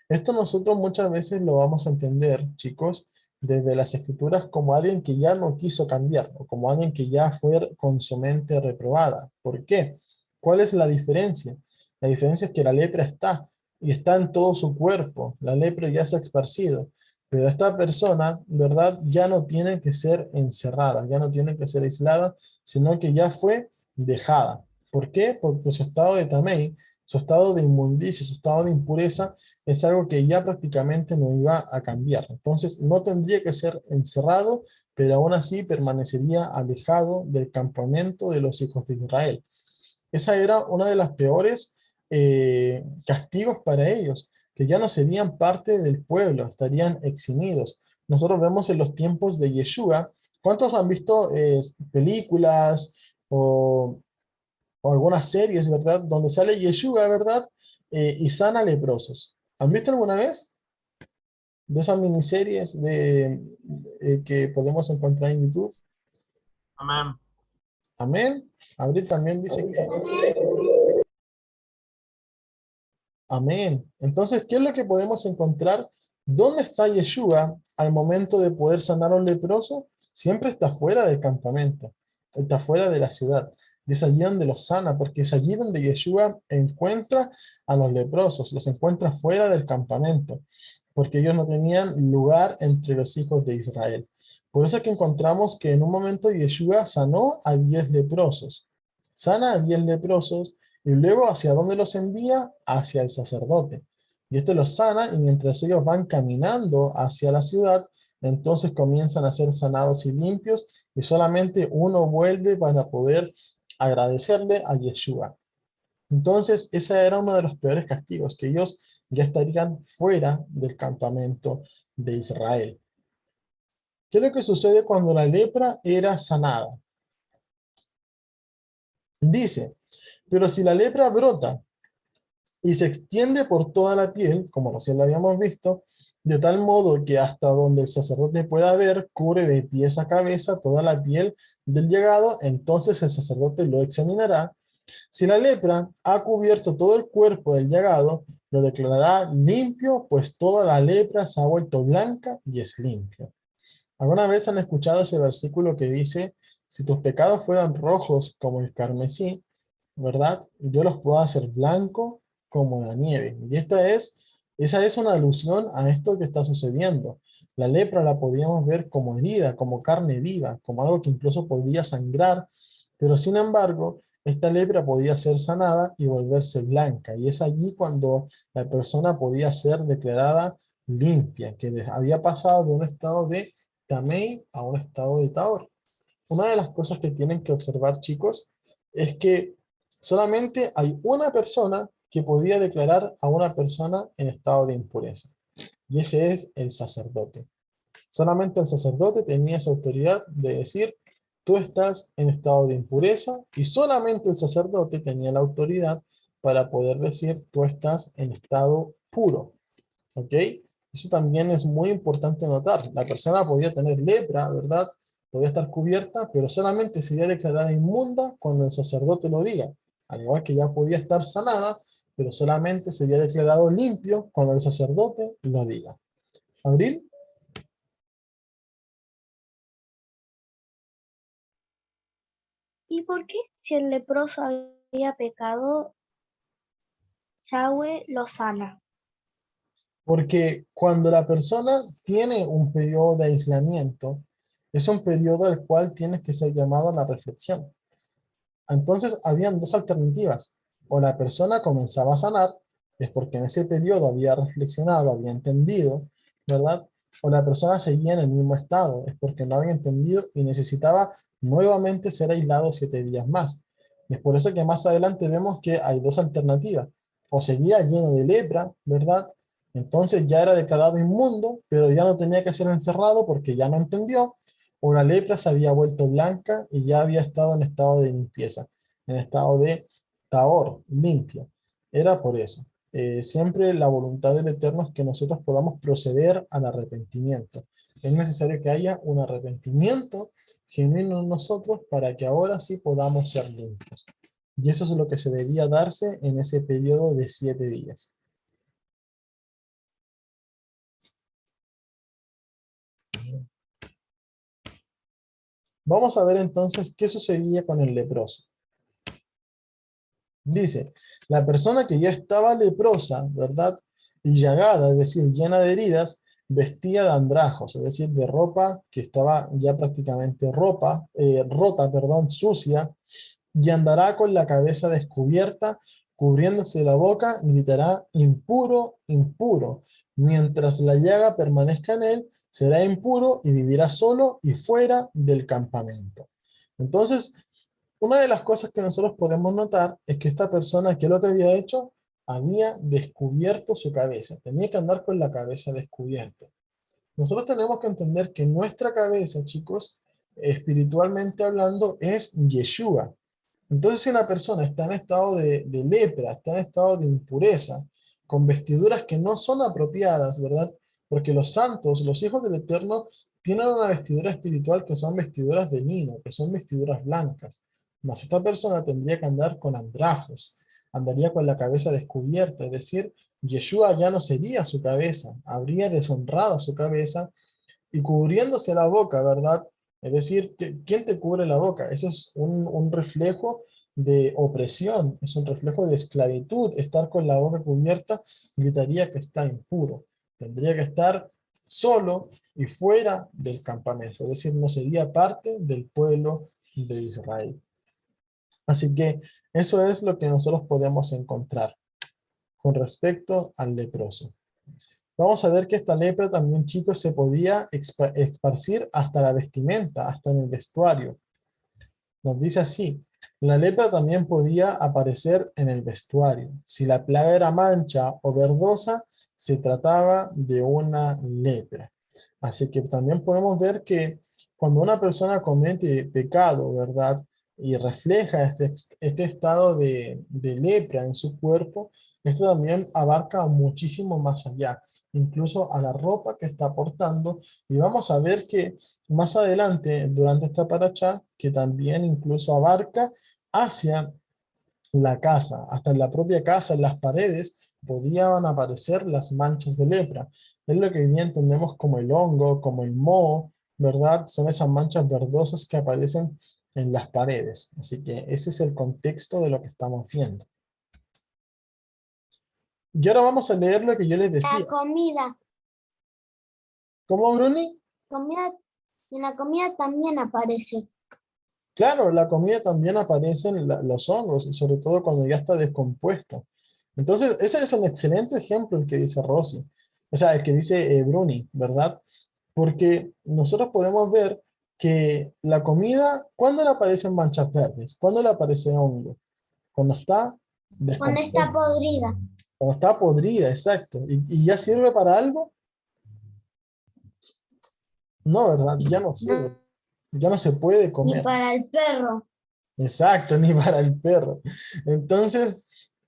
Speaker 1: Esto nosotros muchas veces lo vamos a entender, chicos, desde las escrituras como alguien que ya no quiso cambiar, o como alguien que ya fue con su mente reprobada. ¿Por qué? ¿Cuál es la diferencia? La diferencia es que la lepra está, y está en todo su cuerpo. La lepra ya se ha esparcido. Pero esta persona, ¿verdad? Ya no tiene que ser encerrada, ya no tiene que ser aislada, sino que ya fue dejada. ¿Por qué? Porque su estado de tamei, su estado de inmundicia, su estado de impureza, es algo que ya prácticamente no iba a cambiar. Entonces no tendría que ser encerrado, pero aún así permanecería alejado del campamento de los hijos de Israel. Esa era una de las peores castigos para ellos, que ya no serían parte del pueblo, estarían eximidos. Nosotros vemos en los tiempos de Yeshua, ¿cuántos han visto películas o algunas series, ¿verdad? Donde sale Yeshua, ¿verdad? Y sana leprosos. ¿Han visto alguna vez? De esas miniseries que podemos encontrar en YouTube.
Speaker 7: Amén.
Speaker 1: Amén. Abril también dice que... Amén. Entonces, ¿qué es lo que podemos encontrar? ¿Dónde está Yeshua al momento de poder sanar a un leproso? Siempre está fuera del campamento, está fuera de la ciudad. Y es allí donde los sana, porque es allí donde Yeshua encuentra a los leprosos, los encuentra fuera del campamento, porque ellos no tenían lugar entre los hijos de Israel. Por eso es que encontramos que en un momento Yeshua sanó a 10 leprosos. Sana a 10 leprosos, y luego, ¿hacia dónde los envía? Hacia el sacerdote. Y este los sana, y mientras ellos van caminando hacia la ciudad, entonces comienzan a ser sanados y limpios, y solamente uno vuelve para poder agradecerle a Yeshua. Entonces, ese era uno de los peores castigos, que ellos ya estarían fuera del campamento de Israel. ¿Qué es lo que sucede cuando la lepra era sanada? Dice, pero si la lepra brota y se extiende por toda la piel, como recién lo habíamos visto, de tal modo que hasta donde el sacerdote pueda ver, cubre de pies a cabeza toda la piel del llagado, entonces el sacerdote lo examinará. Si la lepra ha cubierto todo el cuerpo del llagado, lo declarará limpio, pues toda la lepra se ha vuelto blanca y es limpia. ¿Alguna vez han escuchado ese versículo que dice, si tus pecados fueran rojos como el carmesí, ¿verdad? Yo los puedo hacer blanco como la nieve. Y esa es una alusión a esto que está sucediendo. La lepra la podíamos ver como herida, como carne viva, como algo que incluso podía sangrar, pero sin embargo, esta lepra podía ser sanada y volverse blanca. Y es allí cuando la persona podía ser declarada limpia, que había pasado de un estado de Tamei a un estado de Taor. Una de las cosas que tienen que observar, chicos, es que solamente hay una persona que podía declarar a una persona en estado de impureza, y ese es el sacerdote. Solamente el sacerdote tenía esa autoridad de decir, tú estás en estado de impureza, y solamente el sacerdote tenía la autoridad para poder decir, tú estás en estado puro. ¿Ok? Eso también es muy importante notar. La persona podía tener lepra, ¿verdad? Podía estar cubierta, pero solamente sería declarada inmunda cuando el sacerdote lo diga. Al igual que ya podía estar sanada, pero solamente sería declarado limpio cuando el sacerdote lo diga. ¿Abril?
Speaker 5: ¿Y por qué si el leproso había pecado, Yahweh lo sana?
Speaker 1: Porque cuando la persona tiene un periodo de aislamiento, es un periodo al cual tiene que ser llamado a la reflexión. Entonces habían dos alternativas. O la persona comenzaba a sanar, es porque en ese periodo había reflexionado, había entendido, ¿verdad? O la persona seguía en el mismo estado, es porque no había entendido y necesitaba nuevamente ser aislado 7 días más. Y es por eso que más adelante vemos que hay dos alternativas. O seguía lleno de lepra, ¿verdad? Entonces ya era declarado inmundo, pero ya no tenía que ser encerrado porque ya no entendió, o la lepra se había vuelto blanca y ya había estado en estado de limpieza, en estado de tahor, limpio. Era por eso. Siempre la voluntad del Eterno es que nosotros podamos proceder al arrepentimiento. Es necesario que haya un arrepentimiento genuino en nosotros para que ahora sí podamos ser limpios. Y eso es lo que se debía darse en ese periodo de 7 días. Vamos a ver entonces qué sucedía con el leproso. Dice, la persona que ya estaba leprosa, ¿verdad? Y llagada, es decir, llena de heridas, vestía de andrajos, es decir, de ropa que estaba ya prácticamente rota, sucia, y andará con la cabeza descubierta, cubriéndose la boca, y gritará, impuro, impuro. Mientras la llaga permanezca en él, será impuro y vivirá solo y fuera del campamento. Entonces, una de las cosas que nosotros podemos notar es que esta persona, ¿qué es lo que había hecho? Había descubierto su cabeza. Tenía que andar con la cabeza descubierta. Nosotros tenemos que entender que nuestra cabeza, chicos, espiritualmente hablando, es Yeshua. Entonces, si una persona está en estado de lepra, está en estado de impureza, con vestiduras que no son apropiadas, ¿verdad? Porque los santos, los hijos del Eterno, tienen una vestidura espiritual que son vestiduras de lino, que son vestiduras blancas. Mas esta persona tendría que andar con andrajos, andaría con la cabeza descubierta, es decir, Yeshua ya no sería su cabeza, habría deshonrado su cabeza y cubriéndose la boca, ¿verdad? Es decir, ¿quién te cubre la boca? Eso es un reflejo de opresión, es un reflejo de esclavitud. Estar con la boca cubierta gritaría que está impuro. Tendría que estar solo y fuera del campamento, es decir, no sería parte del pueblo de Israel. Así que eso es lo que nosotros podemos encontrar con respecto al leproso. Vamos a ver que esta lepra también, chicos, se podía esparcir hasta la vestimenta, hasta en el vestuario. Nos dice así, la lepra también podía aparecer en el vestuario. Si la plaga era mancha o verdosa, se trataba de una lepra. Así que también podemos ver que cuando una persona comete pecado, ¿verdad? Y refleja este estado de lepra en su cuerpo, esto también abarca muchísimo más allá, incluso a la ropa que está portando. Y vamos a ver que más adelante, durante esta paracha, que también incluso abarca hacia la casa, hasta en la propia casa, en las paredes, podían aparecer las manchas de lepra. Es lo que hoy día entendemos como el hongo, como el moho, ¿verdad? Son esas manchas verdosas que aparecen en las paredes. Así que ese es el contexto de lo que estamos viendo. Y ahora vamos a leer lo que yo les decía.
Speaker 4: La comida.
Speaker 1: ¿Cómo, Bruni?
Speaker 4: En la comida también aparece.
Speaker 1: Claro, la comida también aparece en los hongos, y sobre todo cuando ya está descompuesta. Entonces, ese es un excelente ejemplo el que dice Rosy. O sea, el que dice Bruni, ¿verdad? Porque nosotros podemos ver que la comida, ¿cuándo le aparecen manchas verdes? ¿Cuándo le aparece hongo? Cuando está
Speaker 4: Cuando
Speaker 1: descompuesta.
Speaker 4: está podrida.
Speaker 1: Cuando está podrida, exacto. ¿Y ya sirve para algo? No, ¿verdad? Ya no sirve. Ya no se puede
Speaker 4: Ni
Speaker 1: comer.
Speaker 4: para el perro.
Speaker 1: Exacto, ni para el perro. Entonces,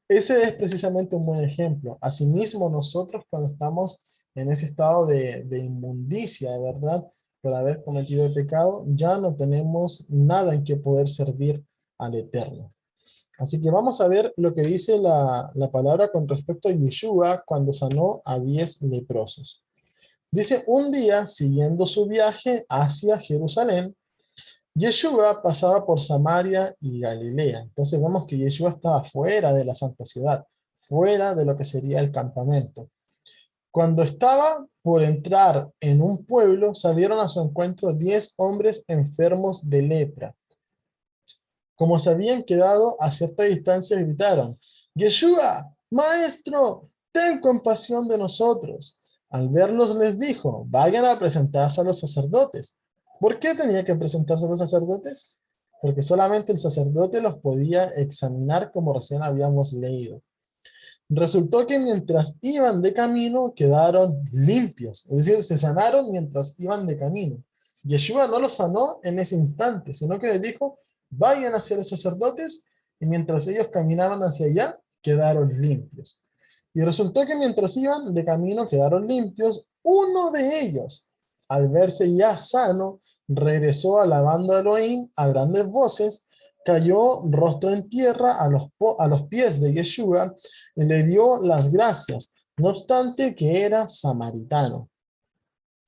Speaker 1: ese es precisamente un buen ejemplo. Asimismo, nosotros cuando estamos en ese estado de inmundicia, ¿verdad? Por haber cometido el pecado, ya no tenemos nada en que poder servir al Eterno. Así que vamos a ver lo que dice la palabra con respecto a Yeshua cuando sanó a 10 leprosos. Dice, un día, siguiendo su viaje hacia Jerusalén, Yeshua pasaba por Samaria y Galilea. Entonces vemos que Yeshua estaba fuera de la santa ciudad, fuera de lo que sería el campamento. Cuando estaba por entrar en un pueblo, salieron a su encuentro 10 hombres enfermos de lepra. Como se habían quedado a cierta distancia, gritaron, Yeshua, maestro, ten compasión de nosotros. Al verlos les dijo, vayan a presentarse a los sacerdotes. ¿Por qué tenía que presentarse a los sacerdotes? Porque solamente el sacerdote los podía examinar, como recién habíamos leído. Resultó que mientras iban de camino quedaron limpios, es decir, se sanaron mientras iban de camino. Yeshua no los sanó en ese instante, sino que les dijo, vayan hacia los sacerdotes, y mientras ellos caminaban hacia allá, quedaron limpios. Y resultó que mientras iban de camino quedaron limpios, uno de ellos, al verse ya sano, regresó alabando a Elohim a grandes voces, cayó rostro en tierra a los pies de Yeshua y le dio las gracias, no obstante que era samaritano.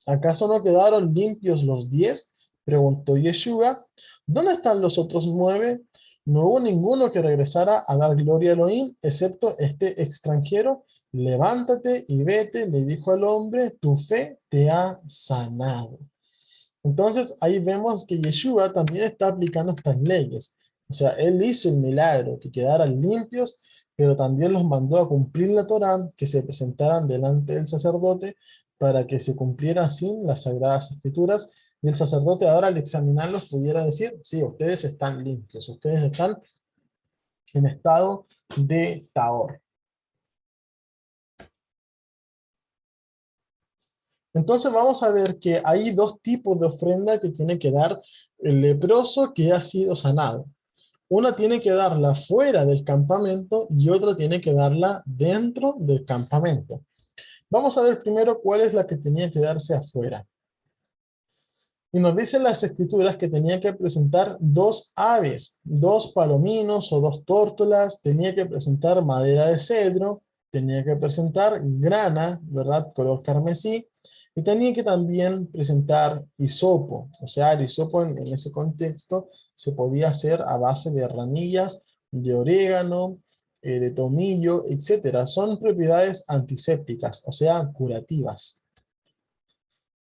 Speaker 1: ¿Acaso no quedaron limpios los 10? Preguntó Yeshua. ¿Dónde están los otros 9? No hubo ninguno que regresara a dar gloria a Elohim, excepto este extranjero. Levántate y vete, le dijo al hombre, tu fe te ha sanado. Entonces ahí vemos que Yeshua también está aplicando estas leyes. O sea, él hizo el milagro, que quedaran limpios, pero también los mandó a cumplir la Torá, que se presentaran delante del sacerdote para que se cumplieran así las sagradas escrituras, y el sacerdote ahora al examinarlos pudiera decir, sí, ustedes están limpios, ustedes están en estado de tahor. Entonces vamos a ver que hay dos tipos de ofrenda que tiene que dar el leproso que ha sido sanado. Una tiene que darla fuera del campamento y otra tiene que darla dentro del campamento. Vamos a ver primero cuál es la que tenía que darse afuera. Y nos dicen las escrituras que tenía que presentar 2 aves, 2 palominos o 2 tórtolas, tenía que presentar madera de cedro, tenía que presentar grana, ¿verdad? Color carmesí, y tenía que también presentar hisopo. O sea, el hisopo en ese contexto se podía hacer a base de ranillas, de orégano, de tomillo, etc. Son propiedades antisépticas, o sea, curativas.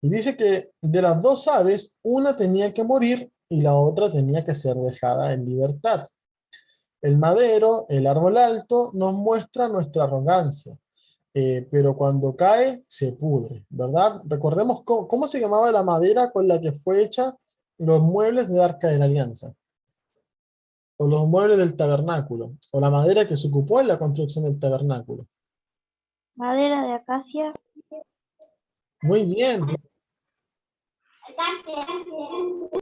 Speaker 1: Y dice que de las 2 aves, una tenía que morir y la otra tenía que ser dejada en libertad. El madero, el árbol alto, nos muestra nuestra arrogancia, pero cuando cae, se pudre, ¿verdad? Recordemos cómo se llamaba la madera con la que fue hecha los muebles del Arca de la Alianza, o los muebles del tabernáculo, o la madera que se ocupó en la construcción del tabernáculo.
Speaker 5: Madera de acacia.
Speaker 1: Muy bien.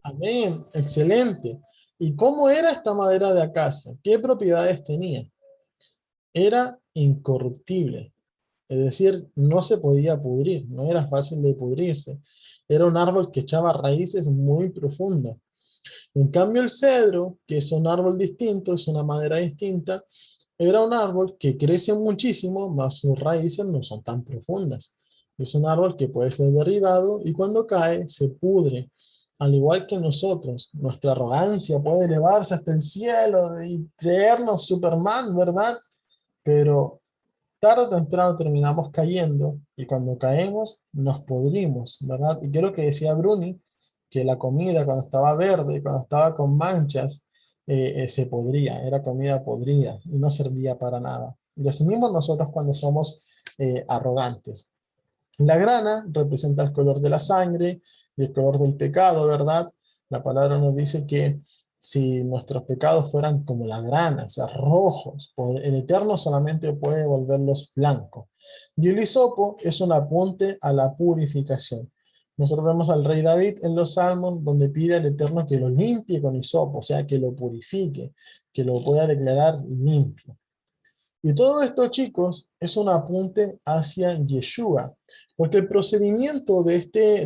Speaker 1: Amén, excelente. ¿Y cómo era esta madera de acacia? ¿Qué propiedades tenía? Era incorruptible, es decir, no se podía pudrir, no era fácil de pudrirse. Era un árbol que echaba raíces muy profundas. En cambio el cedro, que es un árbol distinto, es una madera distinta, era un árbol que crece muchísimo, mas sus raíces no son tan profundas. Es un árbol que puede ser derribado y cuando cae se pudre. al igual que nosotros, nuestra arrogancia puede elevarse hasta el cielo y creernos Superman, ¿verdad? Pero tarde o temprano terminamos cayendo, y cuando caemos nos podrimos, ¿verdad? Y creo que decía Bruni que la comida cuando estaba verde, cuando estaba con manchas, se podría, era comida podrida y no servía para nada. Y así mismo nosotros cuando somos arrogantes. La grana representa el color de la sangre y el color del pecado, ¿verdad? La palabra nos dice que si nuestros pecados fueran como la grana, o sea, rojos, el Eterno solamente puede volverlos blancos. Y el hisopo es un apunte a la purificación. Nosotros vemos al rey David en los Salmos, donde pide al Eterno que lo limpie con hisopo, o sea, que lo purifique, que lo pueda declarar limpio. Y todo esto, chicos, es un apunte hacia Yeshua, porque el procedimiento de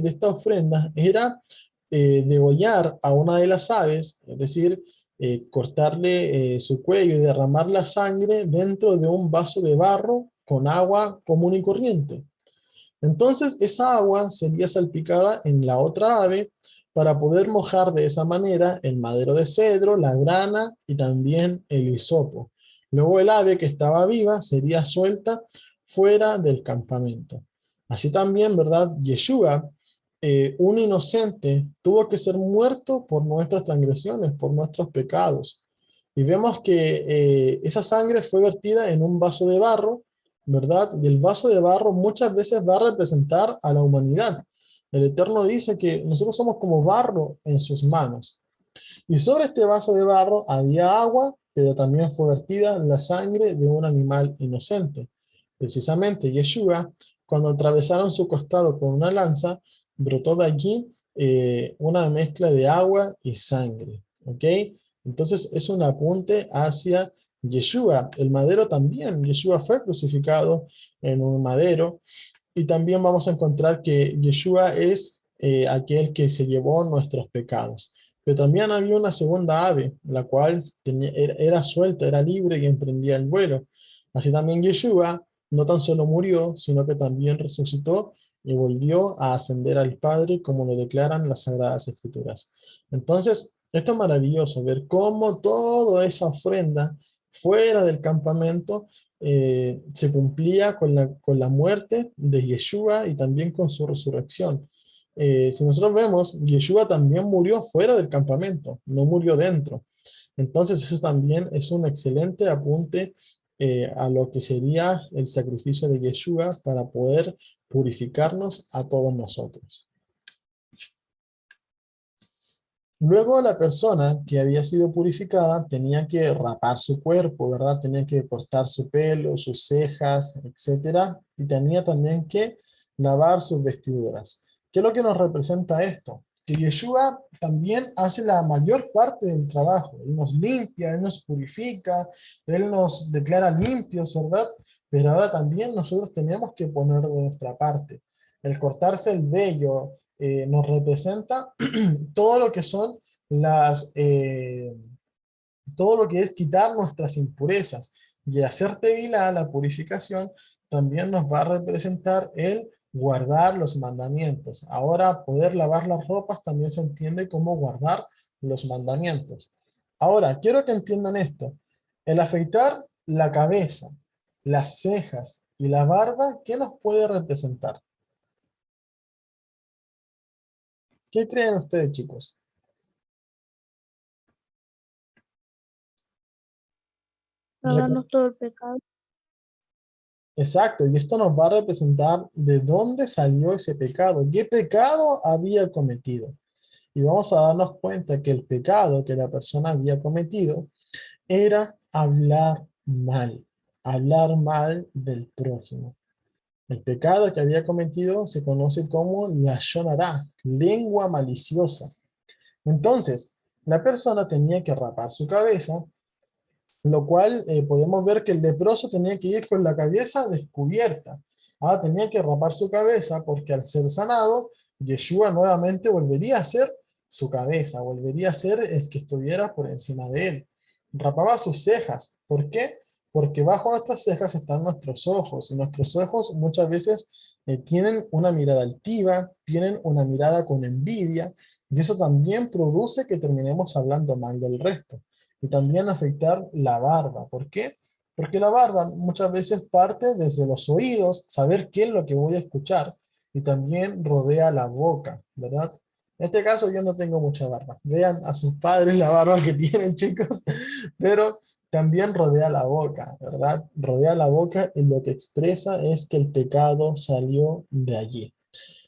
Speaker 1: esta ofrenda era degollar a una de las aves, es decir, cortarle su cuello y derramar la sangre dentro de un vaso de barro con agua común y corriente. Entonces esa agua sería salpicada en la otra ave para poder mojar de esa manera el madero de cedro, la grana y también el hisopo. Luego el ave que estaba viva sería suelta fuera del campamento. Así también, ¿verdad? Yeshua, un inocente, tuvo que ser muerto por nuestras transgresiones, por nuestros pecados. Y vemos que esa sangre fue vertida en un vaso de barro, ¿verdad? Y el vaso de barro muchas veces va a representar a la humanidad. El Eterno dice que nosotros somos como barro en sus manos. Y sobre este vaso de barro había agua, pero también fue vertida la sangre de un animal inocente. Precisamente Yeshua, cuando atravesaron su costado con una lanza, brotó de allí una mezcla de agua y sangre. ¿Ok? Entonces es un apunte hacia Yeshua. El madero también. Yeshua fue crucificado en un madero. Y también vamos a encontrar que Yeshua es aquel que se llevó nuestros pecados. Pero también había una segunda ave, la cual era suelta, era libre y emprendía el vuelo. Así también Yeshua no tan solo murió, sino que también resucitó y volvió a ascender al Padre, como lo declaran las Sagradas Escrituras. Entonces, esto es maravilloso, ver cómo toda esa ofrenda fuera del campamento se cumplía con la muerte de Yeshua y también con su resurrección. Si nosotros vemos, Yeshua también murió fuera del campamento, no murió dentro. Entonces eso también es un excelente apunte a lo que sería el sacrificio de Yeshua para poder purificarnos a todos nosotros. Luego la persona que había sido purificada tenía que rapar su cuerpo, ¿verdad? Tenía que cortar su pelo, sus cejas, etc. Y tenía también que lavar sus vestiduras. ¿Qué es lo que nos representa esto? Que Yeshua también hace la mayor parte del trabajo. Él nos limpia, Él nos purifica, Él nos declara limpios, ¿verdad? Pero ahora también nosotros tenemos que poner de nuestra parte. El cortarse el vello, nos representa todo lo que son todo lo que es quitar nuestras impurezas. Y hacer tevilá, la purificación, también nos va a representar el guardar los mandamientos. Ahora, poder lavar las ropas también se entiende como guardar los mandamientos. Ahora, quiero que entiendan esto. El afeitar la cabeza, las cejas y la barba, ¿qué nos puede representar? ¿Qué creen ustedes, chicos?
Speaker 5: Lavarnos todo el pecado.
Speaker 1: Exacto, y esto nos va a representar de dónde salió ese pecado, qué pecado había cometido. Y vamos a darnos cuenta que el pecado que la persona había cometido era hablar mal del prójimo. El pecado que había cometido se conoce como lashon hará, lengua maliciosa. Entonces, la persona tenía que rapar su cabeza, lo cual podemos ver que el leproso tenía que ir con la cabeza descubierta. Tenía que rapar su cabeza porque al ser sanado, Yeshua nuevamente volvería a ser su cabeza, volvería a ser el que estuviera por encima de él. Rapaba sus cejas. ¿Por qué? Porque bajo nuestras cejas están nuestros ojos, y nuestros ojos muchas veces tienen una mirada altiva, tienen una mirada con envidia, Y eso también produce que terminemos hablando mal del resto. Y también afectar la barba. ¿Por qué? Porque la barba muchas veces parte desde los oídos, saber qué es lo que voy a escuchar, y también rodea la boca, ¿verdad? En este caso yo no tengo mucha barba. Vean a sus padres la barba que tienen, chicos, pero también rodea la boca, ¿verdad? Rodea la boca y lo que expresa es que el pecado salió de allí.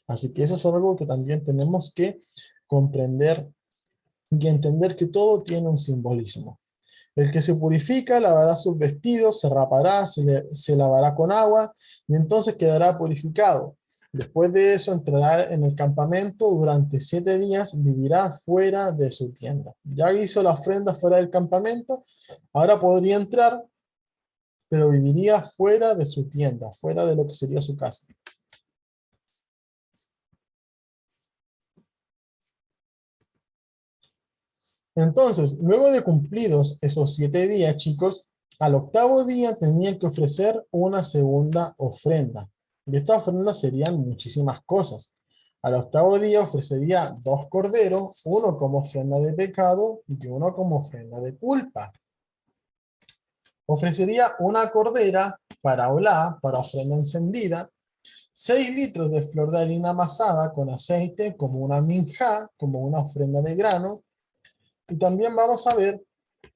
Speaker 1: Así que eso es algo que también tenemos que comprender y entender que todo tiene un simbolismo. El que se purifica lavará sus vestidos, se rapará, se lavará con agua y entonces quedará purificado. Después de eso entrará en el campamento, durante 7 días vivirá fuera de su tienda. Ya hizo la ofrenda fuera del campamento, ahora podría entrar, pero viviría fuera de su tienda, fuera de lo que sería su casa. Entonces, luego de cumplidos esos 7 días, chicos, al octavo día tenían que ofrecer una segunda ofrenda. Y esta ofrenda serían muchísimas cosas. Al octavo día ofrecería 2 corderos, uno como ofrenda de pecado y uno como ofrenda de culpa. Ofrecería una cordera para olá, para ofrenda encendida, 6 litros de flor de harina amasada con aceite como una minjá, como una ofrenda de grano. Y también vamos a ver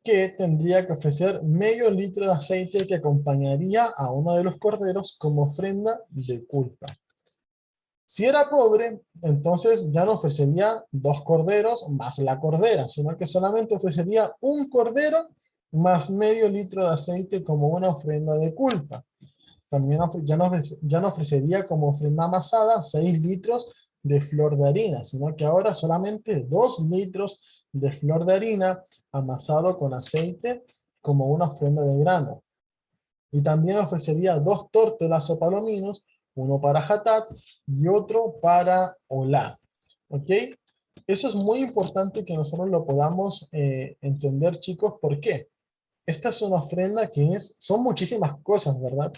Speaker 1: que tendría que ofrecer medio litro de aceite que acompañaría a uno de los corderos como ofrenda de culpa. Si era pobre, entonces ya no ofrecería 2 corderos más la cordera, sino que solamente ofrecería un cordero más medio litro de aceite como una ofrenda de culpa. También ya no ofrecería como ofrenda amasada 6 litros de flor de harina, sino que ahora solamente 2 litros de flor de harina amasado con aceite como una ofrenda de grano. Y también ofrecería 2 tórtolas o palominos, uno para Hatat y otro para Olá. ¿Ok? Eso es muy importante que nosotros lo podamos entender, chicos. ¿Por qué? Esta es una ofrenda que son muchísimas cosas, ¿verdad?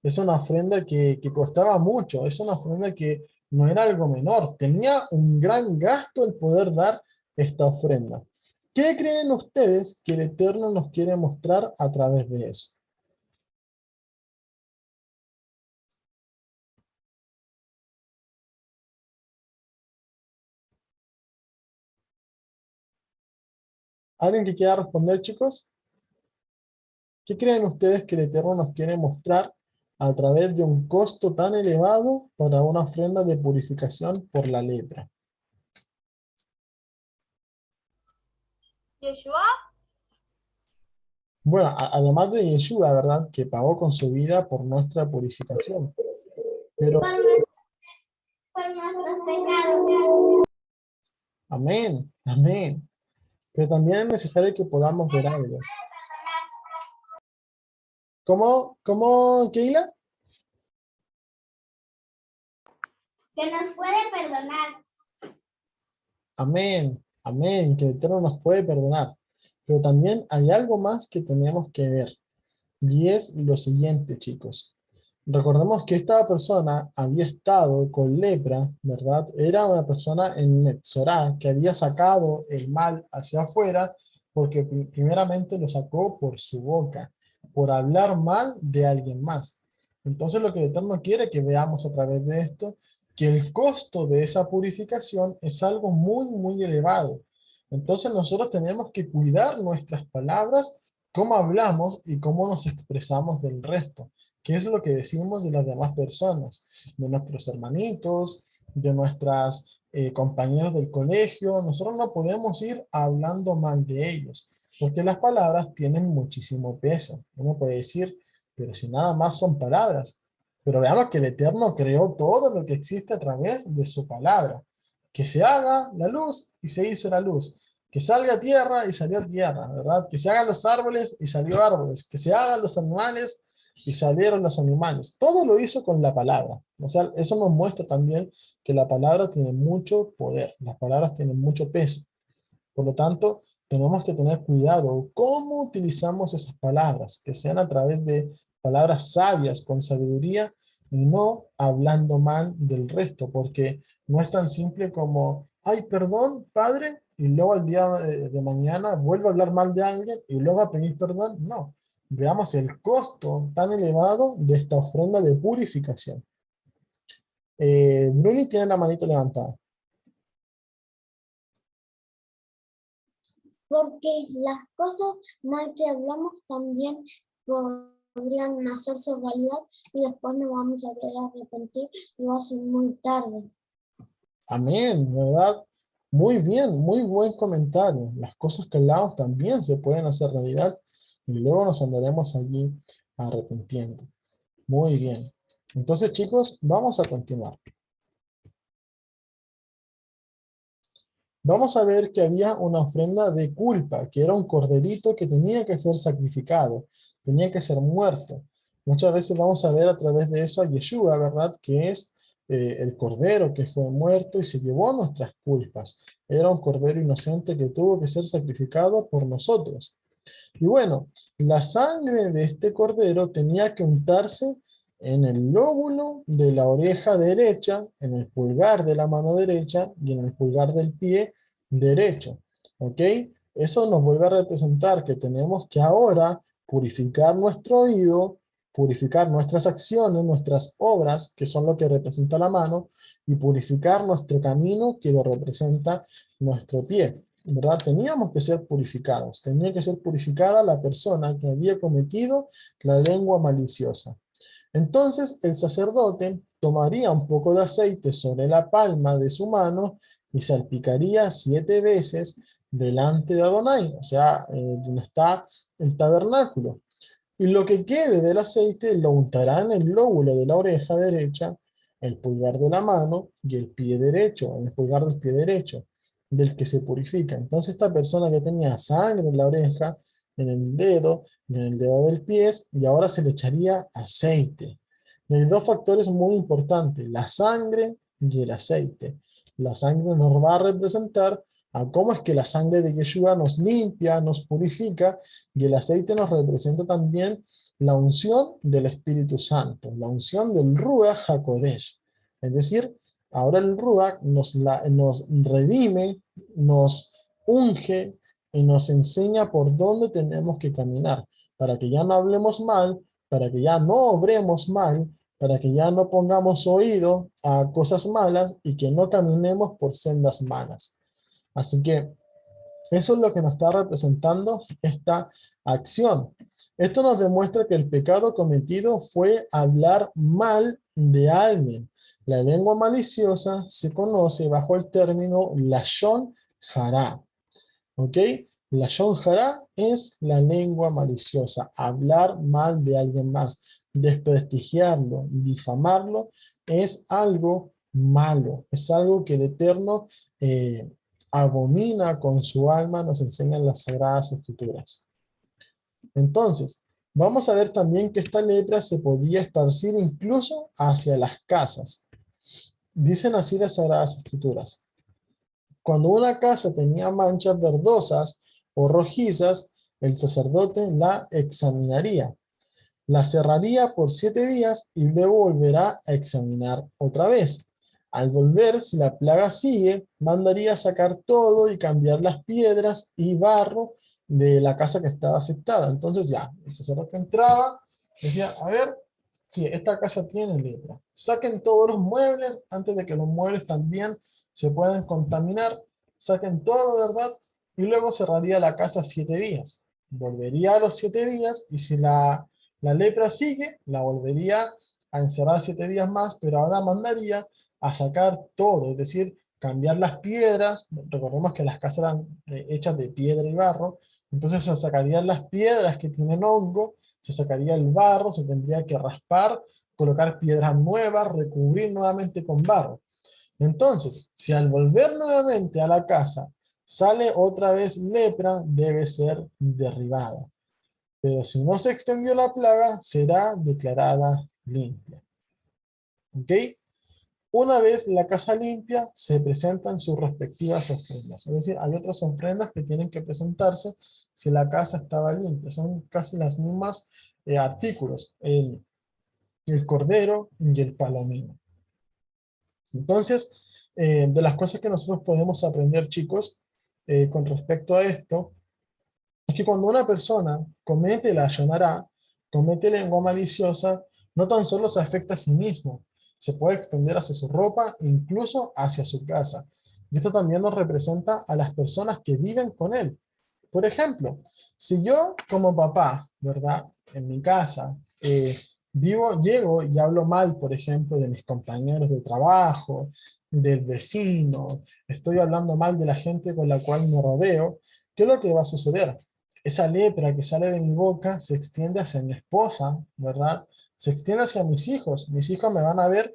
Speaker 1: Es una ofrenda que costaba mucho, es una ofrenda que no era algo menor. Tenía un gran gasto el poder dar esta ofrenda. ¿Qué creen ustedes que el Eterno nos quiere mostrar a través de eso? ¿Alguien que quiera responder, chicos? ¿Qué creen ustedes que el Eterno nos quiere mostrar a través de un costo tan elevado para una ofrenda de purificación por la lepra?
Speaker 2: Yeshua,
Speaker 1: Bueno, además de Yeshua, ¿verdad? Que pagó con su vida por nuestra purificación. Pero,
Speaker 4: Por nuestros pecados.
Speaker 1: amén, amén. Pero también es necesario que podamos ver algo. ¿Cómo, Keila?
Speaker 4: Que nos puede perdonar.
Speaker 1: Amén, amén, que el Eterno nos puede perdonar. Pero también hay algo más que tenemos que ver. Y es lo siguiente, chicos. Recordemos que esta persona había estado con lepra, ¿verdad? Era una persona en Metzorá que había sacado el mal hacia afuera porque primeramente lo sacó por su boca, por hablar mal de alguien más. Entonces lo que el Eterno quiere que veamos a través de esto, que el costo de esa purificación es algo muy, muy elevado. Entonces nosotros tenemos que cuidar nuestras palabras, cómo hablamos y cómo nos expresamos del resto. ¿Qué es lo que decimos de las demás personas? De nuestros hermanitos, de nuestras compañeros del colegio. Nosotros no podemos ir hablando mal de ellos, porque las palabras tienen muchísimo peso. Uno puede decir, pero si nada más son palabras. Pero veamos que el Eterno creó todo lo que existe a través de su palabra. Que se haga la luz y se hizo la luz. Que salga tierra y salió tierra, ¿verdad? Que se hagan los árboles y salió árboles. Que se hagan los animales y salieron los animales. Todo lo hizo con la palabra. O sea, eso nos muestra también que la palabra tiene mucho poder. Las palabras tienen mucho peso. Por lo tanto, tenemos que tener cuidado cómo utilizamos esas palabras, que sean a través de palabras sabias, con sabiduría, y no hablando mal del resto, porque no es tan simple como ay, perdón, padre, y luego al día de mañana vuelve a hablar mal de alguien y luego a pedir perdón. No. Veamos el costo tan elevado de esta ofrenda de purificación. Bruni tiene la manito levantada.
Speaker 4: Porque las cosas mal que hablamos también podrían hacerse realidad y después nos vamos a querer arrepentir y va a ser muy tarde.
Speaker 1: Amén, ¿verdad? Muy bien, muy buen comentario. Las cosas que hablamos también se pueden hacer realidad y luego nos andaremos allí arrepintiendo. Muy bien. Entonces, chicos, vamos a continuar. Vamos a ver que había una ofrenda de culpa, que era un corderito que tenía que ser sacrificado, tenía que ser muerto. Muchas veces vamos a ver a través de eso a Yeshua, ¿verdad? Que es el cordero que fue muerto y se llevó nuestras culpas. Era un cordero inocente que tuvo que ser sacrificado por nosotros. Y bueno, la sangre de este cordero tenía que untarse en el lóbulo de la oreja derecha, en el pulgar de la mano derecha y en el pulgar del pie derecho. ¿Ok? Eso nos vuelve a representar que tenemos que ahora purificar nuestro oído, purificar nuestras acciones, nuestras obras, que son lo que representa la mano, y purificar nuestro camino, que lo representa nuestro pie. ¿Verdad? Teníamos que ser purificados, tenía que ser purificada la persona que había cometido la lengua maliciosa. Entonces el sacerdote tomaría un poco de aceite sobre la palma de su mano y salpicaría 7 veces delante de Adonai, o sea, donde está el tabernáculo. Y lo que quede del aceite lo untará en el lóbulo de la oreja derecha, el pulgar de la mano y el pie derecho, en el pulgar del pie derecho, del que se purifica. Entonces esta persona que tenía sangre en la oreja, en el dedo y en el dedo del pie, y ahora se le echaría aceite. Y hay 2 factores muy importantes, la sangre y el aceite. La sangre nos va a representar a cómo es que la sangre de Yeshua nos limpia, nos purifica, y el aceite nos representa también la unción del Espíritu Santo, la unción del Ruach HaKodesh. Es decir, ahora el Ruach nos redime, nos unge y nos enseña por dónde tenemos que caminar, para que ya no hablemos mal, para que ya no obremos mal, para que ya no pongamos oído a cosas malas y que no caminemos por sendas malas. Así que eso es lo que nos está representando esta acción. Esto nos demuestra que el pecado cometido fue hablar mal de alguien. La lengua maliciosa se conoce bajo el término lashon hara. ¿Ok? Lashon hara es la lengua maliciosa, hablar mal de alguien más, desprestigiarlo, difamarlo, es algo malo, es algo que el Eterno abomina con su alma, nos enseñan las Sagradas Escrituras. Entonces, vamos a ver también que esta lepra se podía esparcir incluso hacia las casas. Dicen así las Sagradas Escrituras: cuando una casa tenía manchas verdosas o rojizas, el sacerdote la examinaría, la cerraría por 7 días y luego volverá a examinar otra vez. Al volver, si la plaga sigue, mandaría a sacar todo y cambiar las piedras y barro de la casa que estaba afectada. Entonces ya, el sacerdote entraba, decía, a ver, si esta casa tiene lepra, saquen todos los muebles antes de que los muebles también se puedan contaminar, saquen todo, ¿verdad? Y luego cerraría la casa 7 días. Volvería a los 7 días y si la lepra sigue, la volvería a encerrar 7 días más, pero ahora mandaría a sacar todo, es decir, cambiar las piedras. Recordemos que las casas eran hechas de piedra y barro, entonces se sacarían las piedras que tienen hongo, se sacaría el barro, se tendría que raspar, colocar piedras nuevas, recubrir nuevamente con barro. Entonces, si al volver nuevamente a la casa sale otra vez lepra, debe ser derribada. Pero si no se extendió la plaga, será declarada limpia. ¿Ok? Una vez la casa limpia, se presentan sus respectivas ofrendas. Es decir, hay otras ofrendas que tienen que presentarse si la casa estaba limpia. Son casi las mismas artículos, el cordero y el palomino. Entonces, de las cosas que nosotros podemos aprender, chicos, con respecto a esto, es que cuando una persona comete la Shonará, comete lengua maliciosa, no tan solo se afecta a sí mismo, se puede extender hacia su ropa, incluso hacia su casa. Y esto también nos representa a las personas que viven con él. Por ejemplo, si yo como papá, ¿verdad? En mi casa, llego y hablo mal, por ejemplo, de mis compañeros de trabajo, del vecino, estoy hablando mal de la gente con la cual me rodeo, ¿qué es lo que va a suceder? Esa lepra que sale de mi boca se extiende hacia mi esposa, ¿verdad? Se extiende hacia mis hijos me van a ver,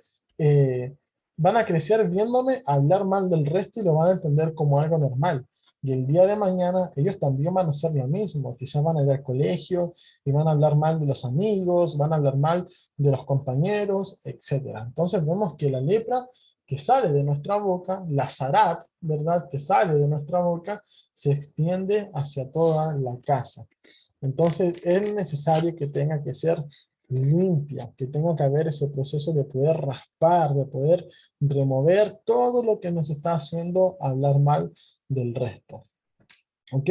Speaker 1: van a crecer viéndome hablar mal del resto y lo van a entender como algo normal. Y el día de mañana ellos también van a hacer lo mismo. Quizás van a ir al colegio y van a hablar mal de los amigos, van a hablar mal de los compañeros, etc. Entonces vemos que la lepra que sale de nuestra boca, la zarat, ¿verdad? Que sale de nuestra boca, se extiende hacia toda la casa. Entonces es necesario que tenga que ser limpia, que tenga que haber ese proceso de poder raspar, de poder remover todo lo que nos está haciendo hablar mal del resto. ¿Ok?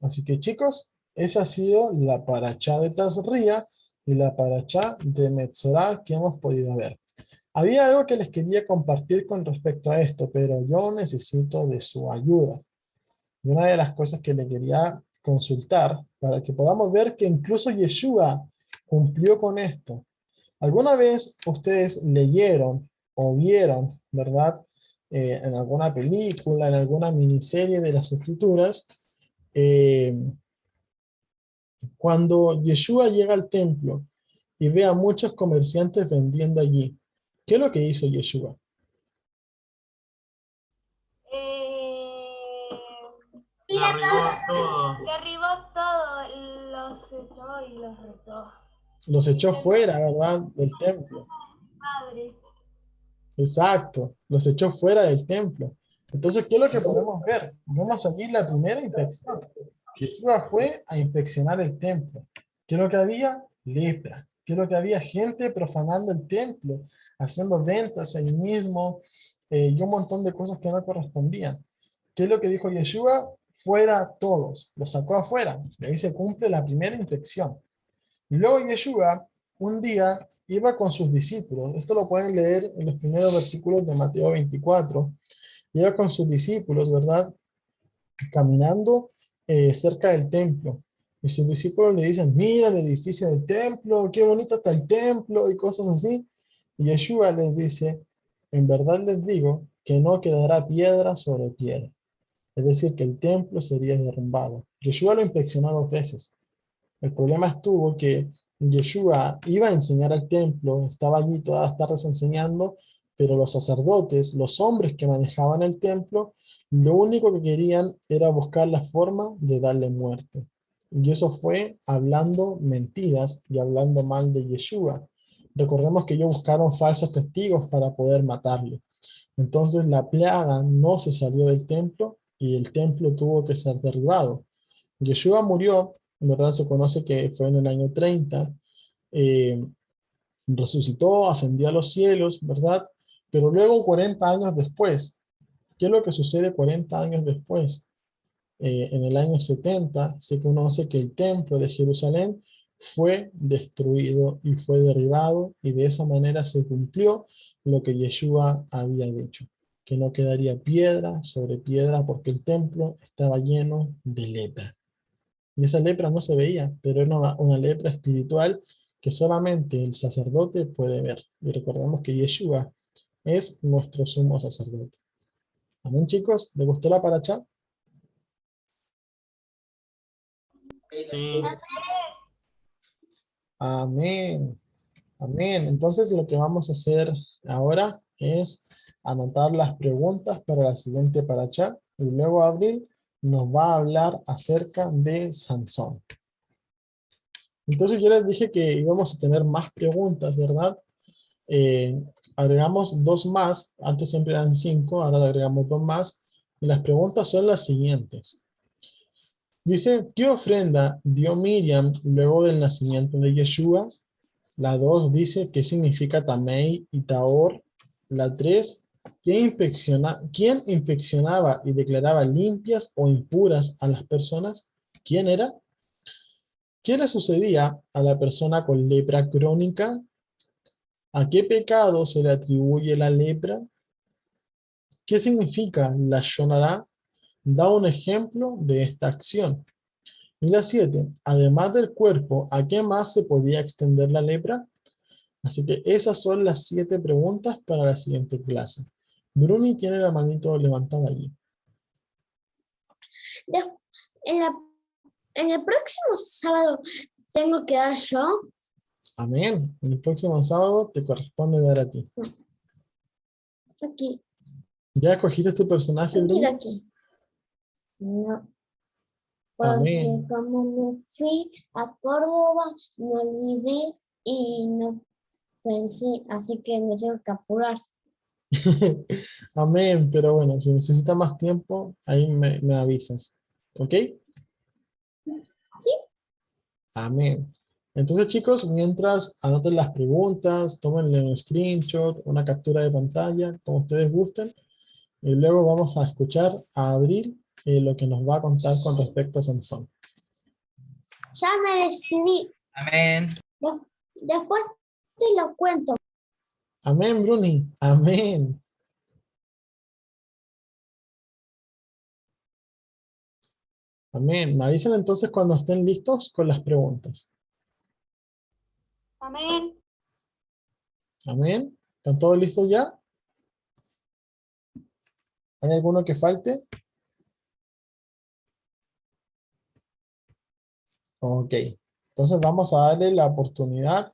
Speaker 1: Así que chicos, esa ha sido la parachá de Tazria y la parachá de Metzorah que hemos podido ver. Había algo que les quería compartir con respecto a esto, pero yo necesito de su ayuda. Y una de las cosas que le quería consultar, para que podamos ver que incluso Yeshua cumplió con esto. ¿Alguna vez ustedes leyeron o vieron, verdad, en alguna película, en alguna miniserie de las Escrituras, cuando Yeshua llega al templo y ve a muchos comerciantes vendiendo allí? ¿Qué es lo que hizo Yeshua?
Speaker 7: Derribó todo.
Speaker 2: Derribó todo, los echó y los retó.
Speaker 1: Los echó fuera, ¿verdad? Del templo.
Speaker 2: Padre.
Speaker 1: Exacto, los echó fuera del templo. Entonces, ¿qué es lo que podemos ver? Vemos aquí la primera inspección. Yeshua fue a inspeccionar el templo. ¿Qué es lo que había? Lepra. ¿Qué es lo que había? Gente profanando el templo, haciendo ventas ahí mismo, y un montón de cosas que no correspondían. ¿Qué es lo que dijo Yeshua? Fuera todos, los sacó afuera. Y ahí se cumple la primera inspección. Y luego Yeshua un día iba con sus discípulos. Esto lo pueden leer en los primeros versículos de Mateo 24. Iba con sus discípulos, ¿verdad? Caminando cerca del templo. Y sus discípulos le dicen, mira el edificio del templo, qué bonito está el templo y cosas así. Y Yeshua les dice, en verdad les digo que no quedará piedra sobre piedra. Es decir, que el templo sería derrumbado. Yeshua lo inspeccionó 2 veces. El problema estuvo que Yeshua iba a enseñar al templo, estaba allí todas las tardes enseñando, pero los sacerdotes, los hombres que manejaban el templo, lo único que querían era buscar la forma de darle muerte. Y eso fue hablando mentiras y hablando mal de Yeshua. Recordemos que ellos buscaron falsos testigos para poder matarlo. Entonces la plaga no se salió del templo y el templo tuvo que ser derribado. Yeshua murió, en verdad se conoce que fue en el año 30, resucitó, ascendió a los cielos, ¿verdad? Pero luego 40 años después, ¿qué es lo que sucede 40 años después? En el año 70 se conoce que el templo de Jerusalén fue destruido y fue derribado, y de esa manera se cumplió lo que Yeshua había dicho, que no quedaría piedra sobre piedra porque el templo estaba lleno de lepra. Y esa lepra no se veía, pero era una lepra espiritual que solamente el sacerdote puede ver. Y recordemos que Yeshua es nuestro sumo sacerdote. Amén, chicos. ¿Les gustó la parachá?
Speaker 7: Sí.
Speaker 1: Amén. Amén. Entonces lo que vamos a hacer ahora es anotar las preguntas para la siguiente parachá. Y luego Abril nos va a hablar acerca de Sansón. Entonces yo les dije que íbamos a tener más preguntas, ¿verdad? Agregamos 2 más, antes siempre eran 5, ahora le agregamos 2 más, y las preguntas son las siguientes. Dice, ¿qué ofrenda dio Miriam luego del nacimiento de Yeshua? La 2 dice, ¿qué significa Tamei y Taor? La 3, ¿Quién infeccionaba y declaraba limpias o impuras a las personas? ¿Quién era? ¿Qué le sucedía a la persona con lepra crónica? ¿A qué pecado se le atribuye la lepra? ¿Qué significa la shonará? Da un ejemplo de esta acción. Y la 7. Además del cuerpo, ¿a qué más se podía extender la lepra? Así que esas son las 7 preguntas para la siguiente clase. Bruni tiene la manito levantada allí.
Speaker 4: En en el próximo sábado tengo que dar yo.
Speaker 1: Amén. El próximo sábado te corresponde dar a ti.
Speaker 4: Aquí,
Speaker 1: ¿Ya escogiste tu personaje,
Speaker 4: aquí,
Speaker 1: Bruni?
Speaker 4: aquí. No, porque
Speaker 1: Amén.
Speaker 4: como me fui a Córdoba, me olvidé y no pensé, así que me tengo que apurar.
Speaker 1: Amén, pero bueno, si necesita más tiempo, ahí me avisas. ¿Ok?
Speaker 4: Sí.
Speaker 1: Amén. Entonces, chicos, mientras anoten las preguntas, tómenle un screenshot, una captura de pantalla, como ustedes gusten, y luego vamos a escuchar a Abril lo que nos va a contar con respecto a Sansón.
Speaker 4: Ya me decidí.
Speaker 3: Amén.
Speaker 4: Después te lo cuento.
Speaker 1: Amén, Bruni. Amén. Amén. Me avisan entonces cuando estén listos con las preguntas.
Speaker 2: Amén.
Speaker 1: Amén. ¿Están todos listos ya? ¿Hay alguno que falte? Ok. Entonces vamos a darle la oportunidad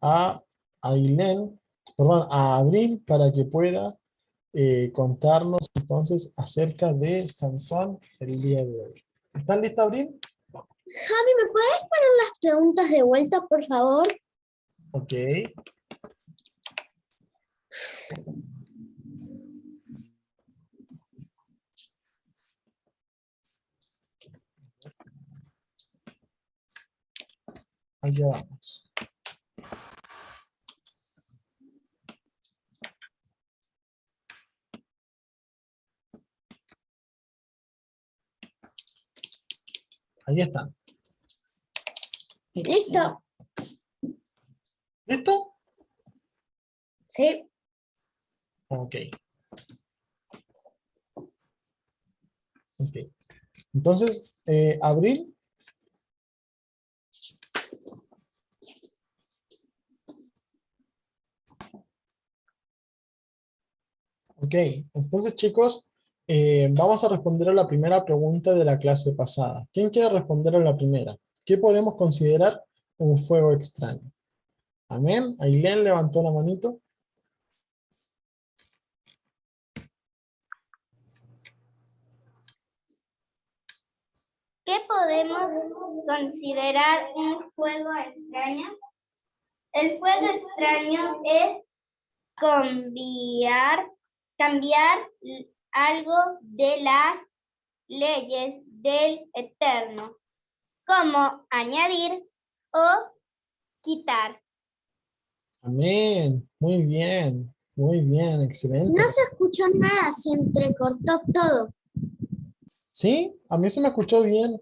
Speaker 1: a Ailén, perdón, a Abril para que pueda contarnos entonces acerca de Sansón el día de hoy. ¿Están listos, Abril?
Speaker 4: Javi, ¿me puedes poner las preguntas de vuelta, por favor?
Speaker 1: Ok. Allá vamos. Ahí están.
Speaker 4: Listo.
Speaker 1: ¿Listo?
Speaker 4: Sí.
Speaker 1: Ok. Ok. Entonces, Abril. Ok. Entonces, chicos, vamos a responder a la primera pregunta de la clase pasada. ¿Quién quiere responder a la primera? ¿Qué podemos considerar un fuego extraño? Amén. Ailén levantó la manito.
Speaker 4: ¿Qué podemos considerar un fuego extraño? El fuego extraño es cambiar algo de las leyes del Eterno, como añadir o quitar.
Speaker 1: Amén. Muy bien. Muy bien. Excelente.
Speaker 4: No se escuchó nada, se entrecortó todo.
Speaker 1: Sí, a mí se me escuchó bien.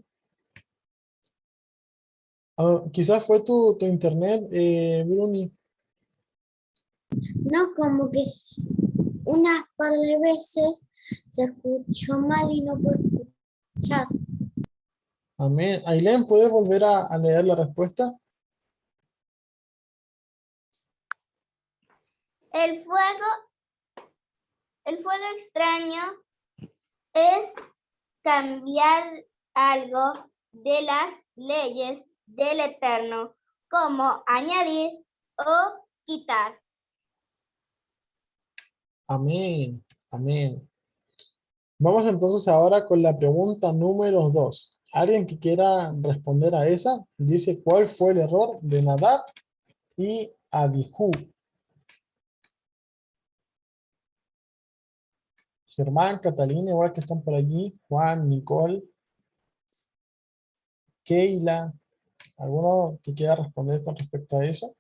Speaker 1: Ah, quizás fue tu internet, Bruni.
Speaker 4: No, como que unas par de veces se escuchó mal y no puedo escuchar.
Speaker 1: Amén. Ailén, ¿puedes volver a leer la respuesta?
Speaker 4: El fuego extraño es cambiar algo de las leyes del Eterno, como añadir o quitar.
Speaker 1: Amén. Amén. Vamos entonces ahora con la pregunta número 2. ¿Alguien que quiera responder a esa? Dice, ¿cuál fue el error de Nadab y Abijú? Germán, Catalina, igual que están por allí. Juan, Nicole, Keila. ¿Alguno que quiera responder con respecto a eso?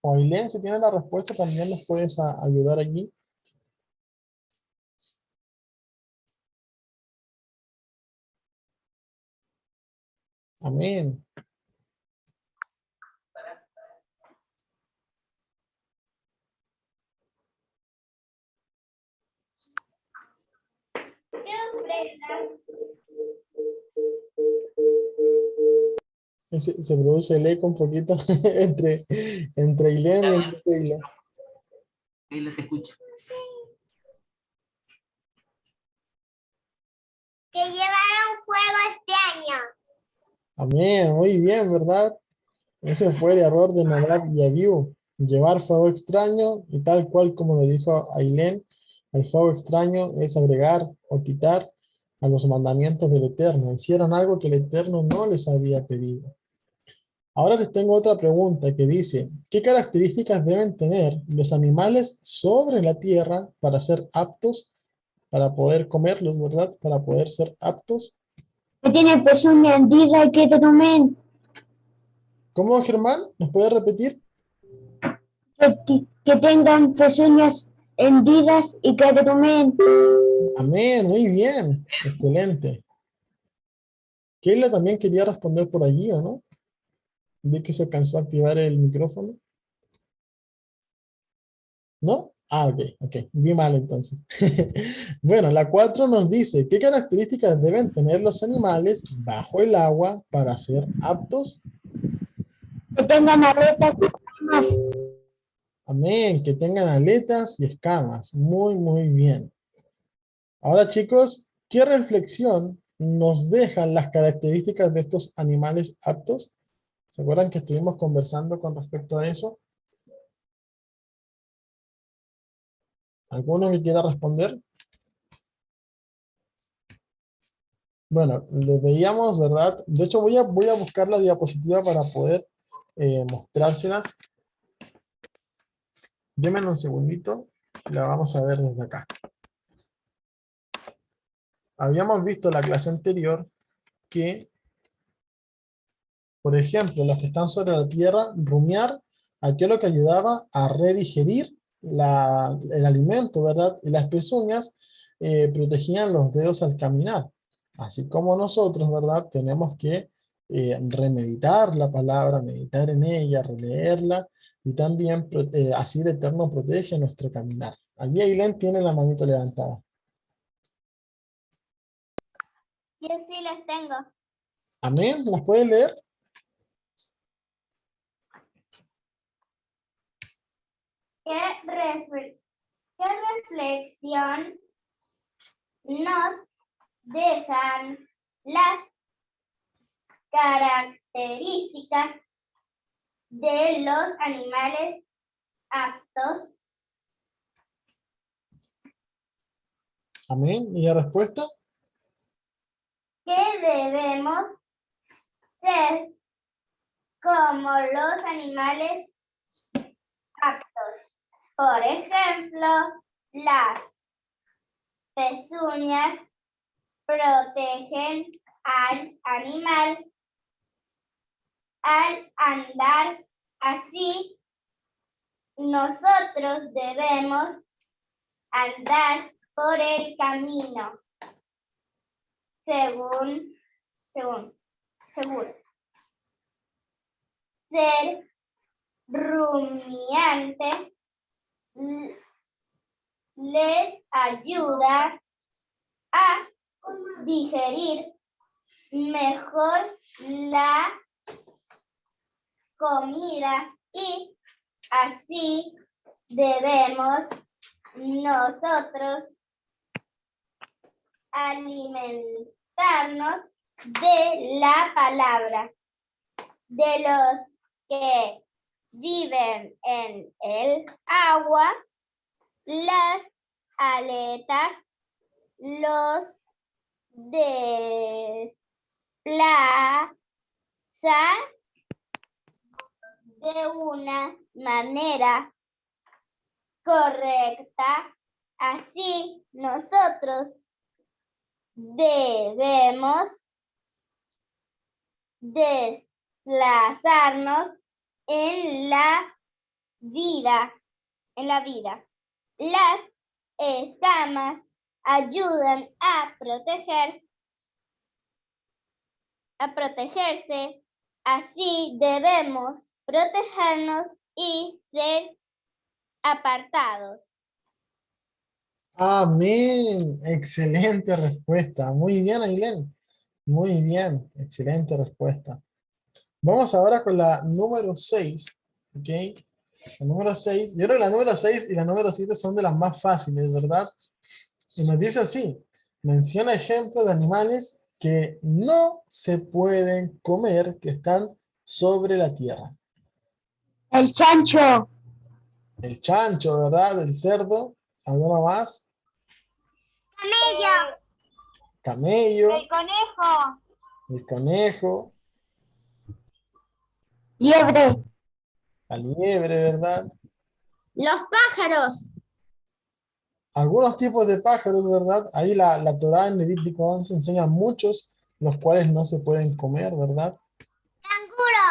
Speaker 1: O Ailén, si tienes la respuesta, también nos puedes ayudar aquí. Amén. Se produce el eco un poquito entre Ailén y entre Sheila.
Speaker 3: Ahí lo te escucho.
Speaker 4: Que llevaron fuego este año.
Speaker 1: Amén, muy bien, ¿verdad? Ese fue el error de Nadab y Abiú. Llevar fuego extraño y tal cual como lo dijo Ailén, el fuego extraño es agregar o quitar a los mandamientos del Eterno. Hicieron algo que el Eterno no les había pedido. Ahora les tengo otra pregunta que dice, ¿qué características deben tener los animales sobre la tierra para ser aptos, para poder comerlos, ¿verdad? Para poder ser aptos.
Speaker 8: Que tiene pezuña hendida y que te tomen.
Speaker 1: ¿Cómo, Germán? ¿Nos puede repetir?
Speaker 8: Que tengan pezuñas hendidas y que te tomen.
Speaker 1: Amén, muy bien. Excelente. Keila también quería responder por allí, ¿o no? Vi que se alcanzó a activar el micrófono. ¿No? Ah, ok. Vi mal entonces. Bueno, la 4 nos dice, ¿qué características deben tener los animales bajo el agua para ser aptos?
Speaker 8: Que tengan aletas y escamas.
Speaker 1: Amén, que tengan aletas y escamas. Muy, muy bien. Ahora, chicos, ¿qué reflexión nos dejan las características de estos animales aptos? ¿Se acuerdan que estuvimos conversando con respecto a eso? ¿Alguno que quiera responder? Bueno, le veíamos, ¿verdad? De hecho, voy a buscar la diapositiva para poder mostrárselas. Denme un segundito. La vamos a ver desde acá. Habíamos visto la clase anterior que, por ejemplo, los que están sobre la tierra, rumiar, aquí lo que ayudaba a redigerir el alimento, ¿verdad? Y las pezuñas protegían los dedos al caminar. Así como nosotros, ¿verdad? Tenemos que remeditar la palabra, meditar en ella, releerla, y también así el Eterno protege nuestro caminar. Allí Ailén tiene la manito levantada.
Speaker 4: Yo sí las tengo.
Speaker 1: Amén, ¿las puede leer?
Speaker 4: ¿Qué reflexión nos dejan las características de los animales aptos?
Speaker 1: Amén, ¿y la respuesta?
Speaker 4: Que debemos ser como los animales aptos. Por ejemplo, las pezuñas protegen al animal al andar. Así, nosotros debemos andar por el camino seguro. Ser rumiante les ayuda a digerir mejor la comida y así debemos nosotros alimentarnos de la palabra. De los que viven en el agua, las aletas los desplazan de una manera correcta. Así nosotros debemos desplazarnos en la vida, en la vida. Las escamas ayudan a protegerse. Así debemos protegernos y ser apartados.
Speaker 1: Amén. Excelente respuesta. Muy bien, Ailén. Muy bien. Excelente respuesta. Vamos ahora con la número 6. ¿Ok? La número 6. Yo creo que la número 6 y la número 7 son de las más fáciles, ¿verdad? Y nos dice así. Menciona ejemplos de animales que no se pueden comer, que están sobre la tierra.
Speaker 8: El chancho.
Speaker 1: El chancho, ¿verdad? El cerdo. ¿Alguno más? Camello.
Speaker 2: El conejo.
Speaker 1: El conejo.
Speaker 8: Liebre.
Speaker 1: La liebre, ¿verdad?
Speaker 4: Los pájaros.
Speaker 1: Algunos tipos de pájaros, ¿verdad? Ahí la Torá en Levítico 11 enseña muchos, los cuales no se pueden comer, ¿verdad?
Speaker 4: Canguro.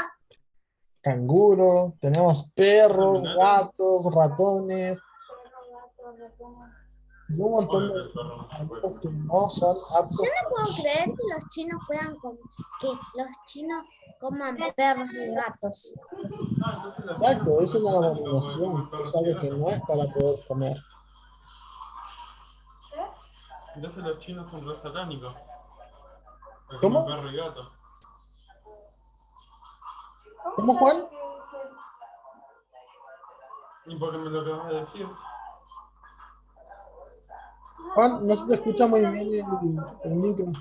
Speaker 1: Canguro, tenemos perros, gatos, ratones, y un montón de animalitos que no son aptos.
Speaker 4: No puedo creer que los chinos coman perros y gatos.
Speaker 1: Exacto, es una abominación, es algo que no es para poder comer.
Speaker 7: Entonces los chinos son re satánicos. Porque
Speaker 1: ¿Cómo?
Speaker 7: comen perro y gato.
Speaker 1: ¿Cómo, Juan?
Speaker 7: ¿Y por qué me lo acabas de decir?
Speaker 1: Juan, no se te escucha muy bien el micro.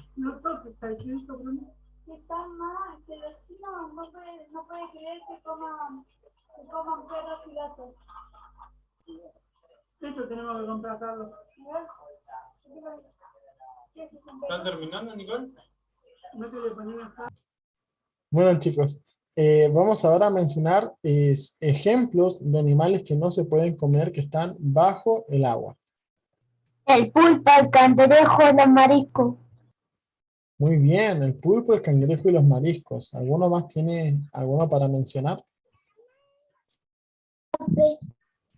Speaker 2: Está mal, que los chinos no puede creer que coman perros y gatos. Esto tenemos que comprar, Carlos.
Speaker 7: ¿Están terminando, Nicole?
Speaker 1: Bueno, chicos, vamos ahora a mencionar ejemplos de animales que no se pueden comer, que están bajo el agua.
Speaker 8: El pulpo, el cangrejo, los mariscos.
Speaker 1: Muy bien, el pulpo, el cangrejo y los mariscos. ¿Alguno más tiene alguno para mencionar?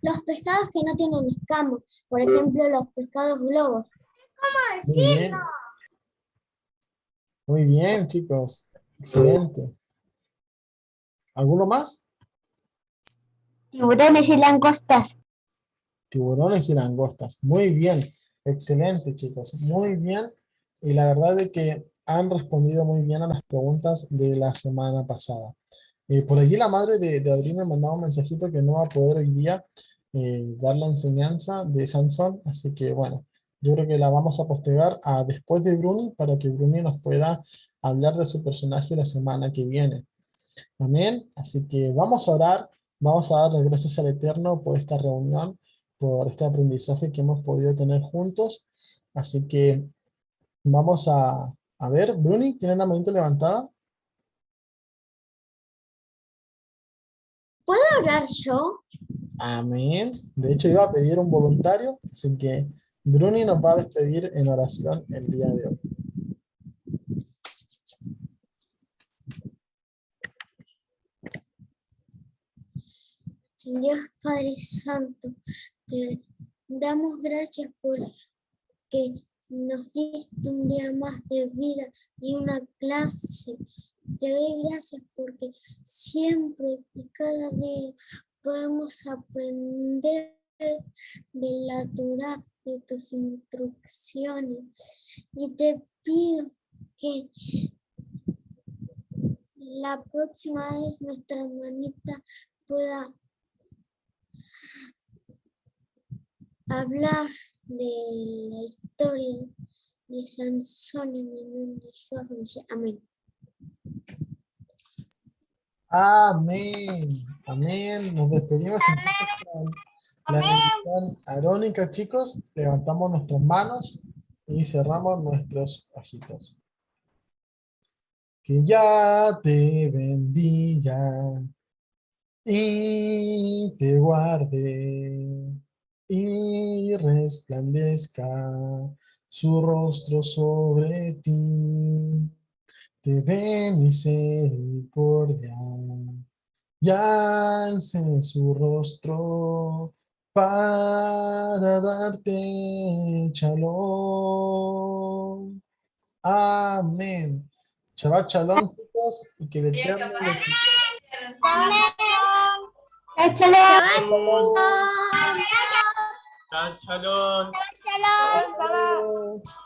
Speaker 4: Los pescados que no tienen escamas, por ejemplo, los pescados globos.
Speaker 1: Muy bien. Muy bien, chicos. Excelente. ¿Alguno más?
Speaker 8: Tiburones y langostas.
Speaker 1: Tiburones y langostas. Muy bien. Excelente, chicos. Muy bien. Y la verdad es que han respondido muy bien a las preguntas de la semana pasada. Por allí la madre de Abril me mandaba un mensajito que no va a poder hoy día dar la enseñanza de Sansón, así que bueno, yo creo que la vamos a postergar a después de Bruni para que Bruni nos pueda hablar de su personaje la semana que viene. Amén. Así que vamos a orar, vamos a darle gracias al Eterno por esta reunión, por este aprendizaje que hemos podido tener juntos. Así que vamos a ver, Bruni, ¿tiene la manita levantada?
Speaker 4: ¿Puedo hablar yo?
Speaker 1: Amén. De hecho, iba a pedir un voluntario, así que Bruni nos va a despedir en oración el día de hoy.
Speaker 4: Dios Padre Santo, te damos gracias por que nos diste un día más de vida y una clase. Te doy gracias porque siempre y cada día podemos aprender de la Torá, de tus instrucciones. Y te pido que la próxima vez nuestra hermanita pueda hablar de la historia de Sansón en el nombre de Yahweh. Amén.
Speaker 1: Amén. Amén. Nos despedimos entonces con la bendición arónica, chicos. Levantamos nuestras manos y cerramos nuestros ojitos. Que ya te bendiga y te guarde y resplandezca su rostro sobre ti, te dé misericordia y alce su rostro para darte shalom. Amén. Shabbat shalom, chicos, y que el Eterno les
Speaker 8: Échale.
Speaker 7: Shabbat shalom.
Speaker 4: Shalom.
Speaker 1: bendiga.